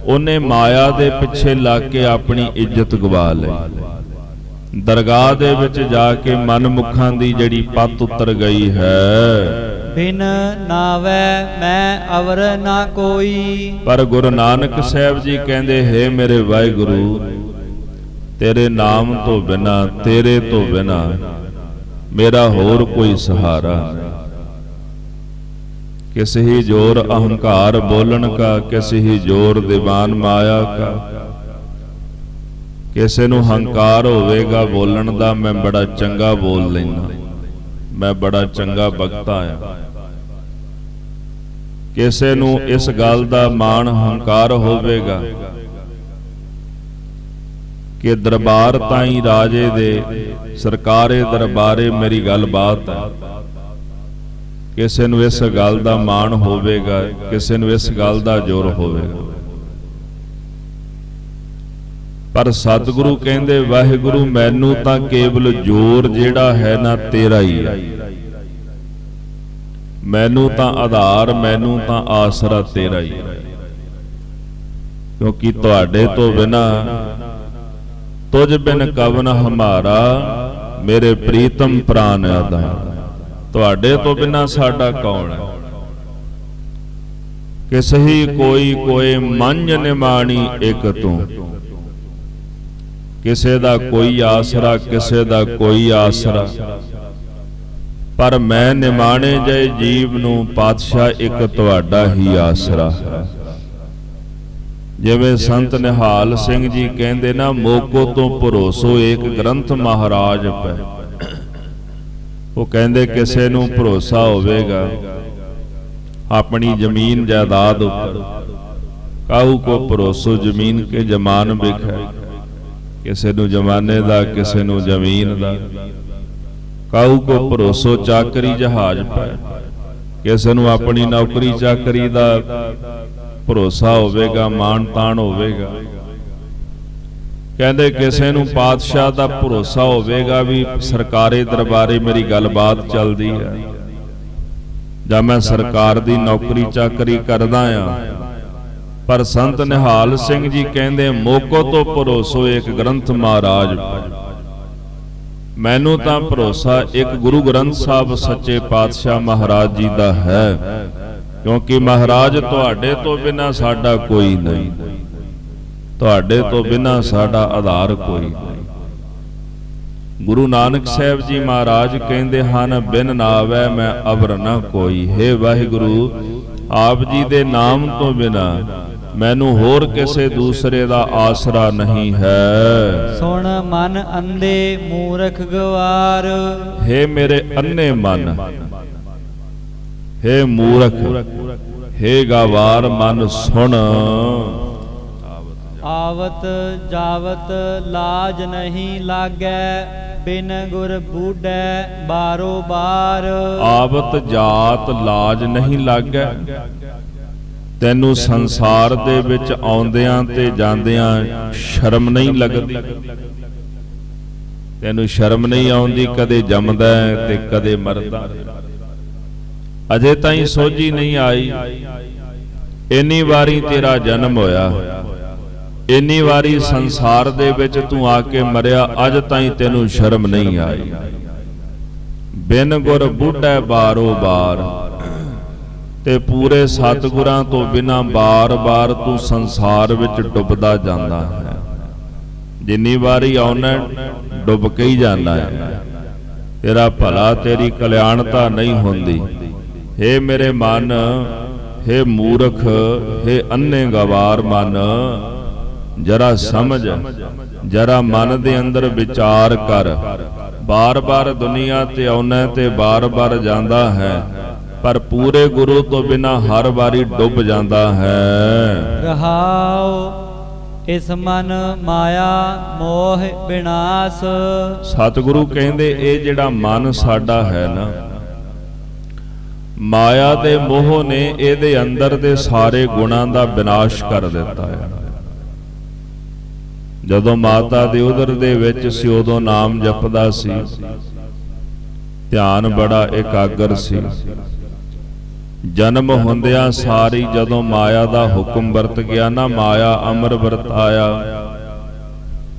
ਉਹਨੇ ਮਾਇਆ ਦੇ ਪਿੱਛੇ ਲੱਗ ਕੇ ਆਪਣੀ ਇੱਜ਼ਤ ਗਵਾ ਲਈ। ਦਰਗਾਹ ਦੇ ਵਿੱਚ ਜਾ ਕੇ ਮਨਮੁਖਾਂ ਦੀ ਜਿਹੜੀ ਪੱਤ ਉਤਰ ਗਈ ਹੈ, ਬਿਨ ਨਾਵੈ ਮੈਂ ਅਵਰ ਨਾ ਕੋਈ। ਪਰ ਗੁਰੂ ਨਾਨਕ ਸਾਹਿਬ ਜੀ ਕਹਿੰਦੇ, ਹੇ ਮੇਰੇ ਵਾਹਿਗੁਰੂ, ਤੇਰੇ ਨਾਮ ਤੋਂ ਬਿਨਾ, ਤੇਰੇ ਤੋਂ ਬਿਨਾ ਮੇਰਾ ਹੋਰ ਕੋਈ ਸਹਾਰਾ ਨਹੀਂ। किस ही जोर अहंकार बोलन का, किस ही जोर दीवान माया का। किसे नूं हंकार होवेगा बोलन दा, मैं बड़ा चंगा बोल लैना, मैं बड़ा चंगा बगता आ। किसे नूं इस गल दा माण हंकार होवेगा कि दरबार ताई राजे दे, सरकारे दरबारे मेरी गल बात है। ਕਿਸੇ ਨੂੰ ਇਸ ਗੱਲ ਦਾ ਮਾਣ ਹੋਵੇਗਾ, ਕਿਸੇ ਨੂੰ ਇਸ ਗੱਲ ਦਾ ਜ਼ੋਰ ਹੋਵੇਗਾ। ਪਰ ਸਤਿਗੁਰੂ ਕਹਿੰਦੇ, ਵਾਹਿਗੁਰੂ ਮੈਨੂੰ ਤਾਂ ਕੇਵਲ ਜ਼ੋਰ ਜਿਹੜਾ ਹੈ ਨਾ ਤੇਰਾ ਹੀ ਹੈ। ਮੈਨੂੰ ਤਾਂ ਆਧਾਰ, ਮੈਨੂੰ ਤਾਂ ਆਸਰਾ ਤੇਰਾ ਹੀ ਹੈ। ਕਿਉਂਕਿ ਤੁਹਾਡੇ ਤੋਂ ਬਿਨਾ, ਤੁਝ ਬਿਨ ਕਵਨ ਹਮਾਰਾ, ਮੇਰੇ ਪ੍ਰੀਤਮ ਪ੍ਰਾਨ ਆਧਾਰ। ਤੁਹਾਡੇ ਤੋਂ ਬਿਨਾ ਸਾਡਾ ਕੌਣ ਹੈ। ਕਿਸ ਹੀ ਕੋਈ ਕੋਏ ਮੰਝ ਨਿਮਾਣੀ ਇੱਕ ਤੂੰ। ਕਿਸੇ ਦਾ ਕੋਈ ਆਸਰਾ, ਕਿਸੇ ਦਾ ਕੋਈ ਆਸਰਾ, ਪਰ ਮੈਂ ਨਿਮਾਣੇ ਜਏ ਜੀਵ ਨੂੰ ਪਾਤਸ਼ਾਹ ਇੱਕ ਤੁਹਾਡਾ ਹੀ ਆਸਰਾ ਹੈ। ਜਿਵੇਂ ਸੰਤ ਨਿਹਾਲ ਸਿੰਘ ਜੀ ਕਹਿੰਦੇ ਨਾ, ਮੋਕੋ ਤੋਂ ਭਰੋਸੋ ਏਕ ਗ੍ਰੰਥ ਮਹਾਰਾਜ ਪੈ। ਉਹ ਕਹਿੰਦੇ ਕਿਸੇ ਨੂੰ ਭਰੋਸਾ ਹੋਵੇਗਾ ਆਪਣੀ ਜ਼ਮੀਨ ਜਾਇਦਾਦ ਉੱਪਰ, ਕਾਹੂ ਕੋ ਭਰੋਸੋ ਜ਼ਮੀਨ ਕੇ ਜਮਾਨ ਬਿਖੈ। ਕਿਸੇ ਨੂੰ ਜ਼ਮਾਨੇ ਦਾ, ਕਿਸੇ ਨੂੰ ਜ਼ਮੀਨ ਦਾ। ਕਾਹੂ ਕੋ ਭਰੋਸੋ ਚਾਕਰੀ ਜਹਾਜ਼ ਪੈ। ਕਿਸੇ ਨੂੰ ਆਪਣੀ ਨੌਕਰੀ ਚਾਕਰੀ ਦਾ ਭਰੋਸਾ ਹੋਵੇਗਾ, ਮਾਣ ਤਾਣ ਹੋਵੇਗਾ। ਕਹਿੰਦੇ ਕਿਸੇ ਨੂੰ ਪਾਤਸ਼ਾਹ ਦਾ ਭਰੋਸਾ ਹੋਵੇਗਾ ਵੀ ਸਰਕਾਰੀ ਦਰਬਾਰੇ ਮੇਰੀ ਗੱਲਬਾਤ ਚੱਲਦੀ ਹੈ, ਜਾਂ ਮੈਂ ਸਰਕਾਰ ਦੀ ਨੌਕਰੀ ਚਾਕਰੀ ਕਰਦਾ ਆ। ਪਰ ਸੰਤ ਨਿਹਾਲ ਸਿੰਘ ਜੀ ਕਹਿੰਦੇ, ਮੋਕੋ ਤੋਂ ਭਰੋਸੋ ਇੱਕ ਗ੍ਰੰਥ ਮਹਾਰਾਜ। ਮੈਨੂੰ ਤਾਂ ਭਰੋਸਾ ਇੱਕ ਗੁਰੂ ਗ੍ਰੰਥ ਸਾਹਿਬ ਸੱਚੇ ਪਾਤਸ਼ਾਹ ਮਹਾਰਾਜ ਜੀ ਦਾ ਹੈ। ਕਿਉਂਕਿ ਮਹਾਰਾਜ ਤੁਹਾਡੇ ਤੋਂ ਬਿਨਾ ਸਾਡਾ ਕੋਈ ਨਹੀਂ, ਤੁਹਾਡੇ ਤੋਂ ਬਿਨਾ ਸਾਡਾ ਆਧਾਰ ਕੋਈ ਨਹੀਂ। ਗੁਰੂ ਨਾਨਕ ਸਾਹਿਬ ਜੀ ਮਹਾਰਾਜ ਕਹਿੰਦੇ ਹਨ, ਬਿਨ ਨਾਵੈ ਮੈਂ ਅਵਰ ਨਾ ਕੋਈ। ਹੇ ਵਾਹਿਗੁਰੂ, ਆਪ ਜੀ ਦੇ ਨਾਮ ਤੋਂ ਬਿਨਾ ਮੈਨੂੰ ਹੋਰ ਕਿਸੇ ਦੂਸਰੇ ਦਾ ਆਸਰਾ ਨਹੀਂ ਹੈ। ਸੁਣ ਮਨ ਅੰਧੇ ਮੂਰਖ ਗਵਾਰ। ਹੇ ਮੇਰੇ ਅੰਨੇ ਮਨ, ਹੇ ਮੂਰਖ, ਹੇ ਗਵਾਰ ਮਨ ਸੁਣ। ਆਵਤ ਜਾਵਤ ਲਾਜ ਨਹੀਂ ਲਾਗੈ, ਬਿਨ ਗੁਰ ਬੂਢੈ ਬਾਰੋ ਬਾਰ। ਆਵਤ ਜਾਤ ਲਾਜ ਨਹੀਂ ਲਾਗੈ। ਤੈਨੂੰ ਸੰਸਾਰ ਦੇ ਵਿੱਚ ਆਉਂਦਿਆਂ ਤੇ ਜਾਂਦਿਆਂ ਸ਼ਰਮ ਨਹੀਂ ਲੱਗਦੀ। ਤੈਨੂੰ ਸ਼ਰਮ ਨਹੀਂ ਆਉਂਦੀ, ਕਦੇ ਜੰਮਦਾ ਤੇ ਕਦੇ ਮਰਦਾ। ਅਜੇ ਤਾਈਂ ਸੋਝੀ ਨਹੀਂ ਆਈ। ਇੰਨੀ ਵਾਰੀ ਤੇਰਾ ਜਨਮ ਹੋਇਆ, ਇੰਨੀ ਵਾਰੀ ਸੰਸਾਰ ਦੇ ਵਿੱਚ ਤੂੰ ਆ ਕੇ ਮਰਿਆ, ਅੱਜ ਤਾਈਂ ਤੈਨੂੰ ਸ਼ਰਮ ਨਹੀਂ ਆਈ। ਬਿਨ ਗੁਰ ਬੁੱਢੈ ਬਾਰੋ ਬਾਰ। ਤੇ ਪੂਰੇ ਸਤਿਗੁਰਾਂ ਤੋਂ ਬਿਨਾਂ ਬਾਰ-ਬਾਰ ਤੂੰ ਸੰਸਾਰ ਵਿੱਚ ਡੁੱਬਦਾ ਜਾਂਦਾ ਹੈ। ਜਿੰਨੀ ਵਾਰੀ ਆਉਣਾ ਡੁੱਬ ਕੇ ਹੀ ਜਾਂਦਾ ਹੈ। ਤੇਰਾ ਭਲਾ, ਤੇਰੀ ਕਲਿਆਣਤਾ ਨਹੀਂ ਹੁੰਦੀ। ਹੇ ਮੇਰੇ ਮਨ, ਹੇ ਮੂਰਖ, ਹੇ ਅੰਨੇ ਗਵਾਰ ਮਨ, ਜਰਾ ਸਮਝ, ਜਰਾ ਮਨ ਦੇ ਅੰਦਰ ਵਿਚਾਰ ਕਰ। ਬਾਰ-ਬਾਰ ਦੁਨੀਆ ਤੇ ਆਉਣਾ ਤੇ ਬਾਰ-ਬਾਰ ਜਾਂਦਾ ਹੈ, ਪਰ ਪੂਰੇ ਗੁਰੂ ਤੋਂ ਬਿਨਾ ਹਰ ਵਾਰੀ ਡੁੱਬ ਜਾਂਦਾ ਹੈ। ਰਹਾਉ ਇਸ ਮਨ ਮਾਇਆ ਮੋਹ ਵਿਨਾਸ਼। ਸਤਿਗੁਰੂ ਕਹਿੰਦੇ, ਇਹ ਜਿਹੜਾ ਮਨ ਸਾਡਾ ਹੈ ਨਾ, ਮਾਇਆ ਦੇ ਮੋਹ ਨੇ ਇਹਦੇ ਅੰਦਰ ਦੇ ਸਾਰੇ ਗੁਣਾਂ ਦਾ ਵਿਨਾਸ਼ ਕਰ ਦਿੱਤਾ ਹੈ। ਜਦੋਂ ਮਾਤਾ ਦੇ ਉਦਰ ਦੇ ਵਿੱਚ ਸੀ, ਉਦੋਂ ਨਾਮ ਜਪਦਾ ਸੀ, ਧਿਆਨ ਬੜਾ ਇਕਾਗਰ ਸੀ। ਜਨਮ ਹੁੰਦਿਆਂ ਸਾਰੀ ਜਦੋਂ ਮਾਇਆ ਦਾ ਹੁਕਮ ਵਰਤ ਗਿਆ ਨਾ, ਮਾਇਆ ਅਮਰ ਵਰਤਾਇਆ,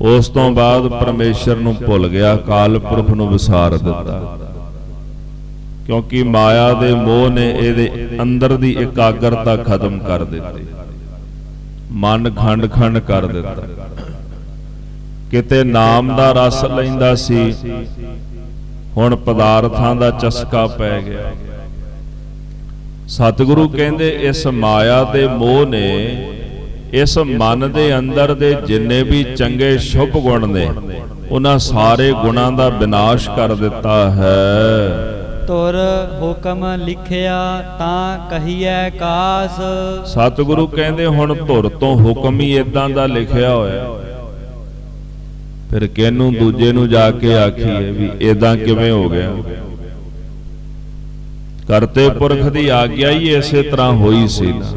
ਉਸ ਤੋਂ ਬਾਅਦ ਪਰਮੇਸ਼ਰ ਨੂੰ ਭੁੱਲ ਗਿਆ, ਅਕਾਲ ਪੁਰਖ ਨੂੰ ਵਿਸਾਰ ਦਿੱਤਾ। ਕਿਉਂਕਿ ਮਾਇਆ ਦੇ ਮੋਹ ਨੇ ਇਹਦੇ ਅੰਦਰ ਦੀ ਇਕਾਗਰਤਾ ਖਤਮ ਕਰ ਦਿੱਤੀ, ਮਨ ਖੰਡ ਖੰਡ ਕਰ ਦਿੱਤਾ। ਕਿਤੇ ਨਾਮ ਦਾ ਰਸ ਲੈਂਦਾ ਸੀ, ਹੁਣ ਪਦਾਰਥਾਂ ਦਾ ਚਸਕਾ ਪੈ ਗਿਆ। ਸਤਿਗੁਰੂ ਕਹਿੰਦੇ ਇਸ ਮਾਇਆ ਦੇ ਮੋਹ ਨੇ ਇਸ ਮਨ ਦੇ ਅੰਦਰ ਦੇ ਜਿੰਨੇ ਵੀ ਚੰਗੇ ਸ਼ੁਭ ਗੁਣ ਨੇ, ਉਹਨਾਂ ਸਾਰੇ ਗੁਣਾਂ ਦਾ ਵਿਨਾਸ਼ ਕਰ ਦਿੱਤਾ ਹੈ। ਤੁਰ ਹੁਕਮ ਲਿਖਿਆ ਤਾਂ ਕਹੀਐ ਕਾਸ। ਸਤਿਗੁਰੂ ਕਹਿੰਦੇ ਹੁਣ ਧੁਰ ਤੋਂ ਹੁਕਮ ਹੀ ਇਦਾਂ ਦਾ ਲਿਖਿਆ ਹੋਇਆ, ਫਿਰ ਕਿਹਨੂੰ ਦੂਜੇ ਨੂੰ ਜਾ ਕੇ ਆਖੀਏ ਵੀ ਇਦਾਂ ਕਿਵੇਂ ਹੋ ਗਿਆ। ਕਰਤੇ ਪੁਰਖ ਦੀ ਆਗਿਆ ਹੀ ਇਸੇ ਤਰ੍ਹਾਂ ਹੋਈ ਸੀ ਨਾ।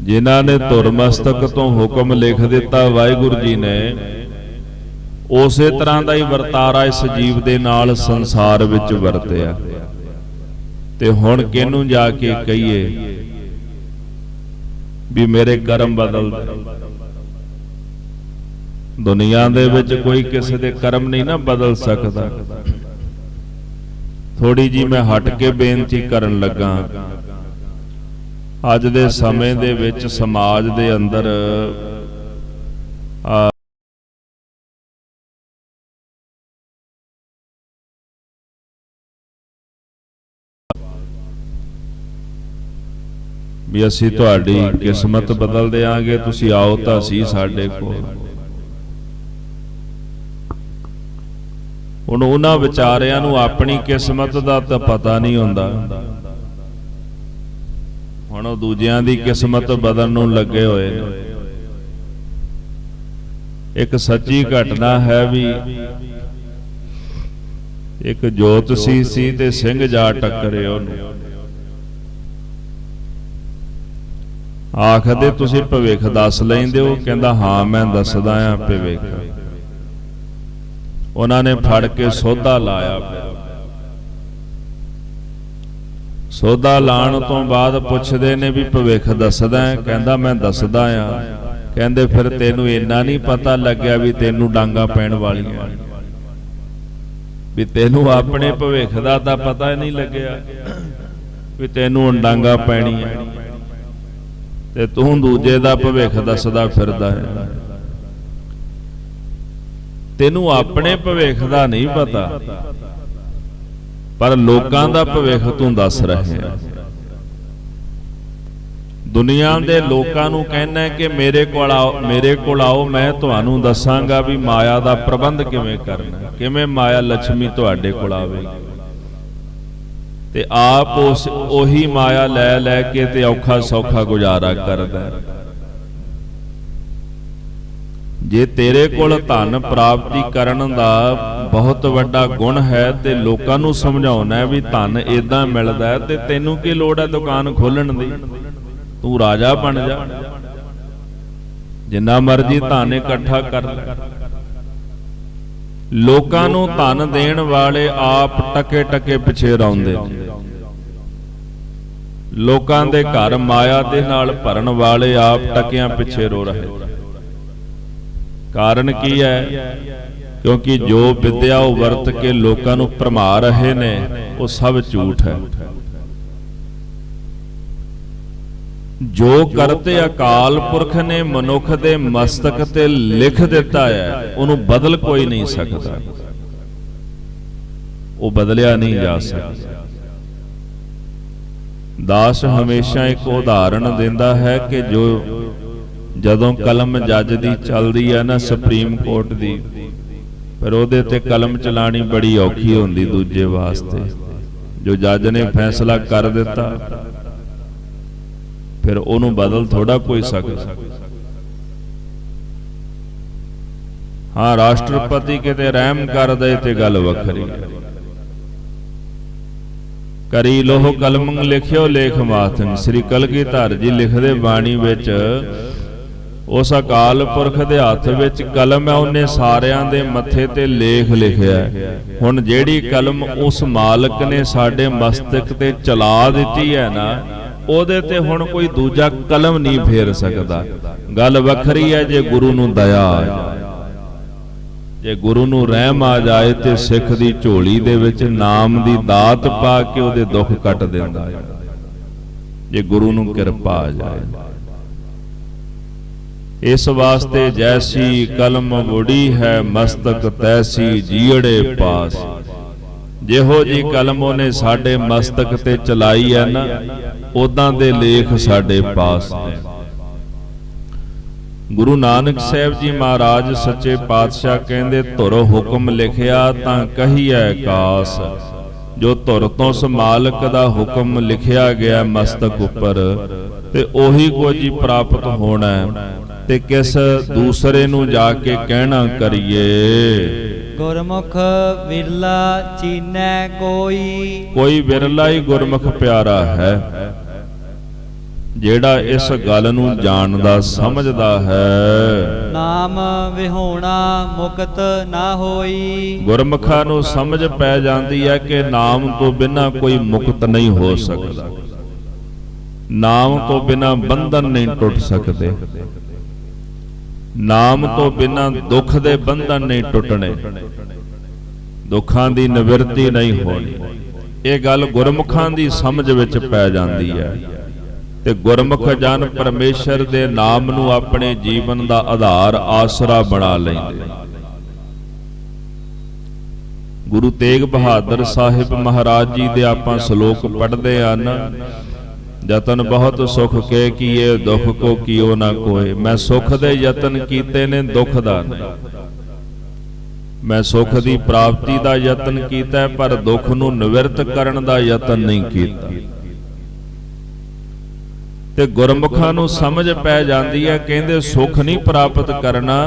ਜਿਨ੍ਹਾਂ ਨੇ ਧੁਰ ਮਸਤਕ ਤੋਂ ਹੁਕਮ ਲਿਖ ਦਿੱਤਾ ਵਾਹਿਗੁਰੂ ਜੀ ਨੇ, ਉਸੇ ਤਰ੍ਹਾਂ ਦਾ ਹੀ ਵਰਤਾਰਾ ਇਸ ਜੀਵ ਦੇ ਨਾਲ ਸੰਸਾਰ ਵਿੱਚ ਵਰਤਿਆ। ਤੇ ਹੁਣ ਕਿਹਨੂੰ ਜਾ ਕੇ ਕਹੀਏ ਵੀ ਮੇਰੇ ਕਰਮ ਬਦਲ ਦੇ। ਦੁਨੀਆ ਦੇ ਵਿੱਚ ਕੋਈ ਕਿਸੇ ਦੇ ਕਰਮ ਨਹੀਂ ਨਾ ਬਦਲ ਸਕਦਾ। ਥੋੜੀ ਜੀ ਮੈਂ ਹਟ ਕੇ ਬੇਨਤੀ ਕਰਨ ਲੱਗਾ। ਅੱਜ ਦੇ ਸਮੇਂ ਦੇ ਵਿੱਚ ਸਮਾਜ ਦੇ ਅੰਦਰ ਵੀ ਅਸੀਂ ਤੁਹਾਡੀ ਕਿਸਮਤ ਬਦਲ ਦਿਆਂਗੇ, ਤੁਸੀਂ ਆਓ ਤਾਂ ਸੀ ਸਾਡੇ ਕੋਲ। ਹੁਣ ਉਹਨਾਂ ਵਿਚਾਰਿਆਂ ਨੂੰ ਆਪਣੀ ਕਿਸਮਤ ਦਾ ਤਾਂ ਪਤਾ ਨਹੀਂ ਹੁੰਦਾ, ਹੁਣ ਉਹ ਦੂਜਿਆਂ ਦੀ ਕਿਸਮਤ ਬਦਲਣ ਨੂੰ ਲੱਗੇ ਹੋਏ ਨੇ। ਇੱਕ ਸੱਚੀ ਘਟਨਾ ਹੈ ਵੀ ਇੱਕ ਜੋਤਸ਼ੀ ਸੀ ਤੇ ਸਿੰਘ ਜਾ ਟੱਕਰੇ ਉਹਨੂੰ। ਆਖਦੇ ਤੁਸੀਂ ਭਵਿੱਖ ਦੱਸ ਲੈਂਦੇ ਹੋ? ਕਹਿੰਦਾ ਹਾਂ ਮੈਂ ਦੱਸਦਾ ਆ ਭਵਿੱਖ। ਉਹਨਾਂ ਨੇ ਫੜ ਕੇ ਸੋਧਾ ਲਾਇਆ। ਸੋਧਾ ਲਾਣ ਤੋਂ ਬਾਅਦ ਪੁੱਛਦੇ ਨੇ ਵੀ ਭਵਿੱਖ ਦੱਸਦਾ ਹੈ? ਕਹਿੰਦਾ ਮੈਂ ਦੱਸਦਾ ਆ। ਕਹਿੰਦੇ ਫਿਰ ਤੈਨੂੰ ਇੰਨਾ ਨਹੀਂ ਪਤਾ ਲੱਗਿਆ ਵੀ ਤੈਨੂੰ ਡਾਂਗਾ ਪੈਣ ਵਾਲੀਆਂ, ਵੀ ਤੈਨੂੰ ਆਪਣੇ ਭਵਿੱਖ ਦਾ ਤਾਂ ਪਤਾ ਨਹੀਂ ਲੱਗਿਆ ਵੀ ਤੈਨੂੰ ਡਾਂਗਾ ਪੈਣੀਆਂ, ਤੇ ਤੂੰ ਦੂਜੇ ਦਾ ਭਵਿੱਖ ਦੱਸਦਾ ਫਿਰਦਾ ਹੈ। ਤੈਨੂੰ ਆਪਣੇ ਭਵਿੱਖ ਦਾ ਨਹੀਂ ਪਤਾ, ਪਰ ਲੋਕਾਂ ਦਾ ਭਵਿੱਖ ਤੂੰ ਦੱਸ ਰਿਹਾ। ਦੁਨੀਆ ਦੇ ਲੋਕਾਂ ਨੂੰ ਕਹਿਣਾ ਕਿ ਮੇਰੇ ਕੋਲ ਆਓ, ਮੈਂ ਤੁਹਾਨੂੰ ਦੱਸਾਂਗਾ ਵੀ ਮਾਇਆ ਦਾ ਪ੍ਰਬੰਧ ਕਿਵੇਂ ਕਰਨਾ, ਕਿਵੇਂ ਮਾਇਆ ਲక్ష్ਮੀ ਤੁਹਾਡੇ ਕੋਲ ਆਵੇਗੀ। ਤੇ ਆਪ ਉਹੀ ਮਾਇਆ ਲੈ ਲੈ ਕੇ ਤੇ ਔਖਾ ਸੌਖਾ ਗੁਜ਼ਾਰਾ ਕਰਦਾ। ਜੇ ਤੇਰੇ ਕੋਲ ਧਨ ਪ੍ਰਾਪਤੀ ਕਰਨ ਦਾ ਬਹੁਤ ਵੱਡਾ ਗੁਣ ਹੈ ਤੇ ਲੋਕਾਂ ਨੂੰ ਸਮਝਾਉਣਾ ਹੈ ਵੀ ਧਨ ਏਦਾਂ ਮਿਲਦਾ ਹੈ, ਤੇ ਤੈਨੂੰ ਕੀ ਲੋੜ ਹੈ ਦੁਕਾਨ ਖੋਲਣ ਦੀ? ਤੂੰ ਰਾਜਾ ਬਣ ਜਾ, ਜਿੰਨਾ ਮਰਜ਼ੀ ਧਨ ਇਕੱਠਾ ਕਰ ਲੈ। ਲੋਕਾਂ ਨੂੰ ਧਨ ਦੇਣ ਵਾਲੇ ਆਪ ਟਕੇ ਟਕੇ ਪਿੱਛੇ ਰੌਂਦੇ ਨੇ। ਲੋਕਾਂ ਦੇ ਘਰ ਮਾਇਆ ਦੇ ਨਾਲ ਭਰਨ ਵਾਲੇ ਆਪ ਟਕਿਆਂ ਪਿੱਛੇ ਰੋ ਰਹੇ। ਕਾਰਨ ਕੀ ਹੈ? ਕਿਉਂਕਿ ਜੋ ਵਿਦਿਆ ਉਹ ਵਰਤ ਕੇ ਲੋਕਾਂ ਨੂੰ ਭਰਮਾ ਰਹੇ ਨੇ, ਉਹ ਸਭ ਝੂਠ ਹੈ। ਜੋ ਕਰਤੇ ਅਕਾਲ ਪੁਰਖ ਨੇ ਮਨੁੱਖ ਦੇ ਮਸਤਕ ਤੇ ਲਿਖ ਦਿੱਤਾ ਹੈ, ਉਹਨੂੰ ਬਦਲ ਕੋਈ ਨਹੀਂ ਸਕਦਾ, ਉਹ ਬਦਲਿਆ ਨਹੀਂ ਜਾ ਸਕਦਾ। ਦਾਸ ਹਮੇਸ਼ਾ ਇੱਕ ਉਦਾਹਰਣ ਦਿੰਦਾ ਹੈ ਕਿ ਜਦੋਂ ਕਲਮ ਜੱਜ ਦੀ ਚੱਲਦੀ ਹੈ ਨਾ, ਸੁਪਰੀਮ ਕੋਰਟ ਦੀ, ਫਿਰ ਉਹਦੇ ਤੇ ਕਲਮ ਚਲਾਣੀ ਬੜੀ ਔਖੀ ਹੁੰਦੀ ਦੂਜੇ ਵਾਸਤੇ। ਜੋ ਜੱਜ ਨੇ ਫੈਸਲਾ ਕਰ ਦਿੱਤਾ, ਫਿਰ ਉਹਨੂੰ ਬਦਲ ਥੋੜਾ ਕੋਈ ਸਕਦਾ। ਹਾਂ, ਰਾਸ਼ਟਰਪਤੀ ਕਿਤੇ ਰਹਿਮ ਕਰ ਦੇ ਤੇ ਗੱਲ ਵੱਖਰੀ। ਕਰੀ ਲੋਹ ਕਲਮ ਲਿਖਿਓ ਲੇਖ ਮਾਥਨ। ਸ੍ਰੀ ਕਲਗੀਧਰ ਜੀ ਲਿਖਦੇ ਬਾਣੀ ਵਿੱਚ ਉਸ ਅਕਾਲ ਪੁਰਖ ਦੇ ਹੱਥ ਵਿੱਚ ਕਲਮ ਹੈ, ਉਹਨੇ ਸਾਰਿਆਂ ਦੇ ਮੱਥੇ ਤੇ ਲੇਖ ਲਿਖਿਆ। ਹੁਣ ਜਿਹੜੀ ਕਲਮ ਉਸ ਮਾਲਕ ਨੇ ਸਾਡੇ ਮਸਤਕ ਤੇ ਚਲਾ ਦਿੱਤੀ ਹੈ ਨਾ, ਉਹਦੇ ਤੇ ਹੁਣ ਕੋਈ ਦੂਜਾ ਕਲਮ ਨਹੀਂ ਫੇਰ ਸਕਦਾ। ਗੱਲ ਵੱਖਰੀ ਹੈ ਜੇ ਗੁਰੂ ਨੂੰ ਦਇਆ ਆ ਜਾਏ, ਜੇ ਗੁਰੂ ਨੂੰ ਰਹਿਮ ਆ ਜਾਏ ਤੇ ਸਿੱਖ ਦੀ ਝੋਲੀ ਦੇ ਵਿੱਚ ਨਾਮ ਦੀ ਦਾਤ ਪਾ ਕੇ ਉਹਦੇ ਦੁੱਖ ਕੱਟ ਦਿੰਦਾ ਹੈ, ਜੇ ਗੁਰੂ ਨੂੰ ਕਿਰਪਾ ਆ ਜਾਏ। ਇਸ ਵਾਸਤੇ ਜੈਸੀ ਕਲਮ ਵੁੜੀ ਹੈ ਮਸਤਕ ਤੈਸੀ ਜੀੜੇ ਪਾਸ। ਜਿਹੋ ਜੀ ਕਲਮ ਉਹਨੇ ਸਾਡੇ ਮਸਤਕ ਤੇ ਚਲਾਈ ਹੈ ਨਾ, ਉਦਾਂ ਦੇ ਲੇਖ ਸਾਡੇ ਪਾਸ ਨੇ। ਗੁਰੂ ਨਾਨਕ ਸਾਹਿਬ ਜੀ ਮਹਾਰਾਜ ਸੱਚੇ ਪਾਤਸ਼ਾਹ ਕਹਿੰਦੇ, ਧੁਰ ਹੁਕਮ ਲਿਖਿਆ ਤਾਂ ਕਹੀਐ ਕਾਸ। ਜੋ ਧੁਰ ਤੋਂ ਉਸ ਮਾਲਕ ਦਾ ਹੁਕਮ ਲਿਖਿਆ ਗਿਆ ਮਸਤਕ ਉੱਪਰ, ਤੇ ਉਹੀ ਕੁਝ ਹੀ ਪ੍ਰਾਪਤ ਹੋਣਾ, ਤੇ ਕਿਸ ਦੂਸਰੇ ਨੂੰ ਜਾ ਕੇ ਕਹਿਣਾ ਕਰੀਏ। ਗੁਰਮੁਖ ਵਿਰਲਾ ਚੀਨੈ ਕੋਈ। ਕੋਈ ਵਿਰਲਾ ਹੀ ਗੁਰਮੁਖ ਪਿਆਰਾ ਹੈ ਜਿਹੜਾ ਇਸ ਗੱਲ ਨੂੰ ਜਾਣਦਾ ਸਮਝਦਾ ਹੈ। ਨਾਮ ਵਿਹੋਣਾ ਮੁਕਤ ਨਾ ਹੋਈ। ਗੁਰਮੁਖਾਂ ਨੂੰ ਸਮਝ ਪੈ ਜਾਂਦੀ ਹੈ ਕਿ ਨਾਮ ਤੋਂ ਬਿਨਾਂ ਕੋਈ ਮੁਕਤ ਨਹੀਂ ਹੋ ਸਕਦਾ, ਨਾਮ ਤੋਂ ਬਿਨਾਂ ਬੰਧਨ ਨਹੀਂ ਟੁੱਟ ਸਕਦੇ, ਨਾਮ ਤੋਂ ਬਿਨਾਂ ਦੁੱਖ ਦੇ ਬੰਧਨ ਨਹੀਂ ਟੁੱਟਣੇ, ਦੁੱਖਾਂ ਦੀ ਨਿਵਰਤੀ ਨਹੀਂ ਹੋਣੀ। ਇਹ ਗੱਲ ਗੁਰਮੁਖਾਂ ਦੀ ਸਮਝ ਵਿੱਚ ਪੈ ਜਾਂਦੀ ਹੈ, ਤੇ ਗੁਰਮੁਖ ਜਨ ਪਰਮੇਸ਼ਰ ਦੇ ਨਾਮ ਨੂੰ ਆਪਣੇ ਜੀਵਨ ਦਾ ਆਧਾਰ ਆਸਰਾ ਬਣਾ ਲੈਂਦੇ। ਗੁਰੂ ਤੇਗ ਬਹਾਦਰ ਸਾਹਿਬ ਮਹਾਰਾਜ ਜੀ ਦੇ ਆਪਾਂ ਸ਼ਲੋਕ ਪੜ੍ਹਦੇ ਹਨ। ਯਤਨ ਬਹੁਤ ਸੁਖ ਕੇ ਕੀਏ ਦੁਖ ਕੋ ਕੀਓ ਨਾ ਕੋਏ। ਮੈਂ ਸੁਖ ਦੇ ਯਤਨ ਕੀਤੇ ਨੇ, ਦੁੱਖ ਦਾ ਨਹੀਂ। ਮੈਂ ਸੁਖ ਦੀ ਪ੍ਰਾਪਤੀ ਦਾ ਯਤਨ ਕੀਤਾ, ਪਰ ਦੁੱਖ ਨੂੰ ਨਿਵਰਤ ਕਰਨ ਦਾ ਯਤਨ ਨਹੀਂ ਕੀਤਾ। ਤੇ ਗੁਰਮੁਖਾਂ ਨੂੰ ਸਮਝ ਪੈ ਜਾਂਦੀ ਹੈ, ਕਹਿੰਦੇ ਸੁਖ ਨਹੀਂ ਪ੍ਰਾਪਤ ਕਰਨਾ,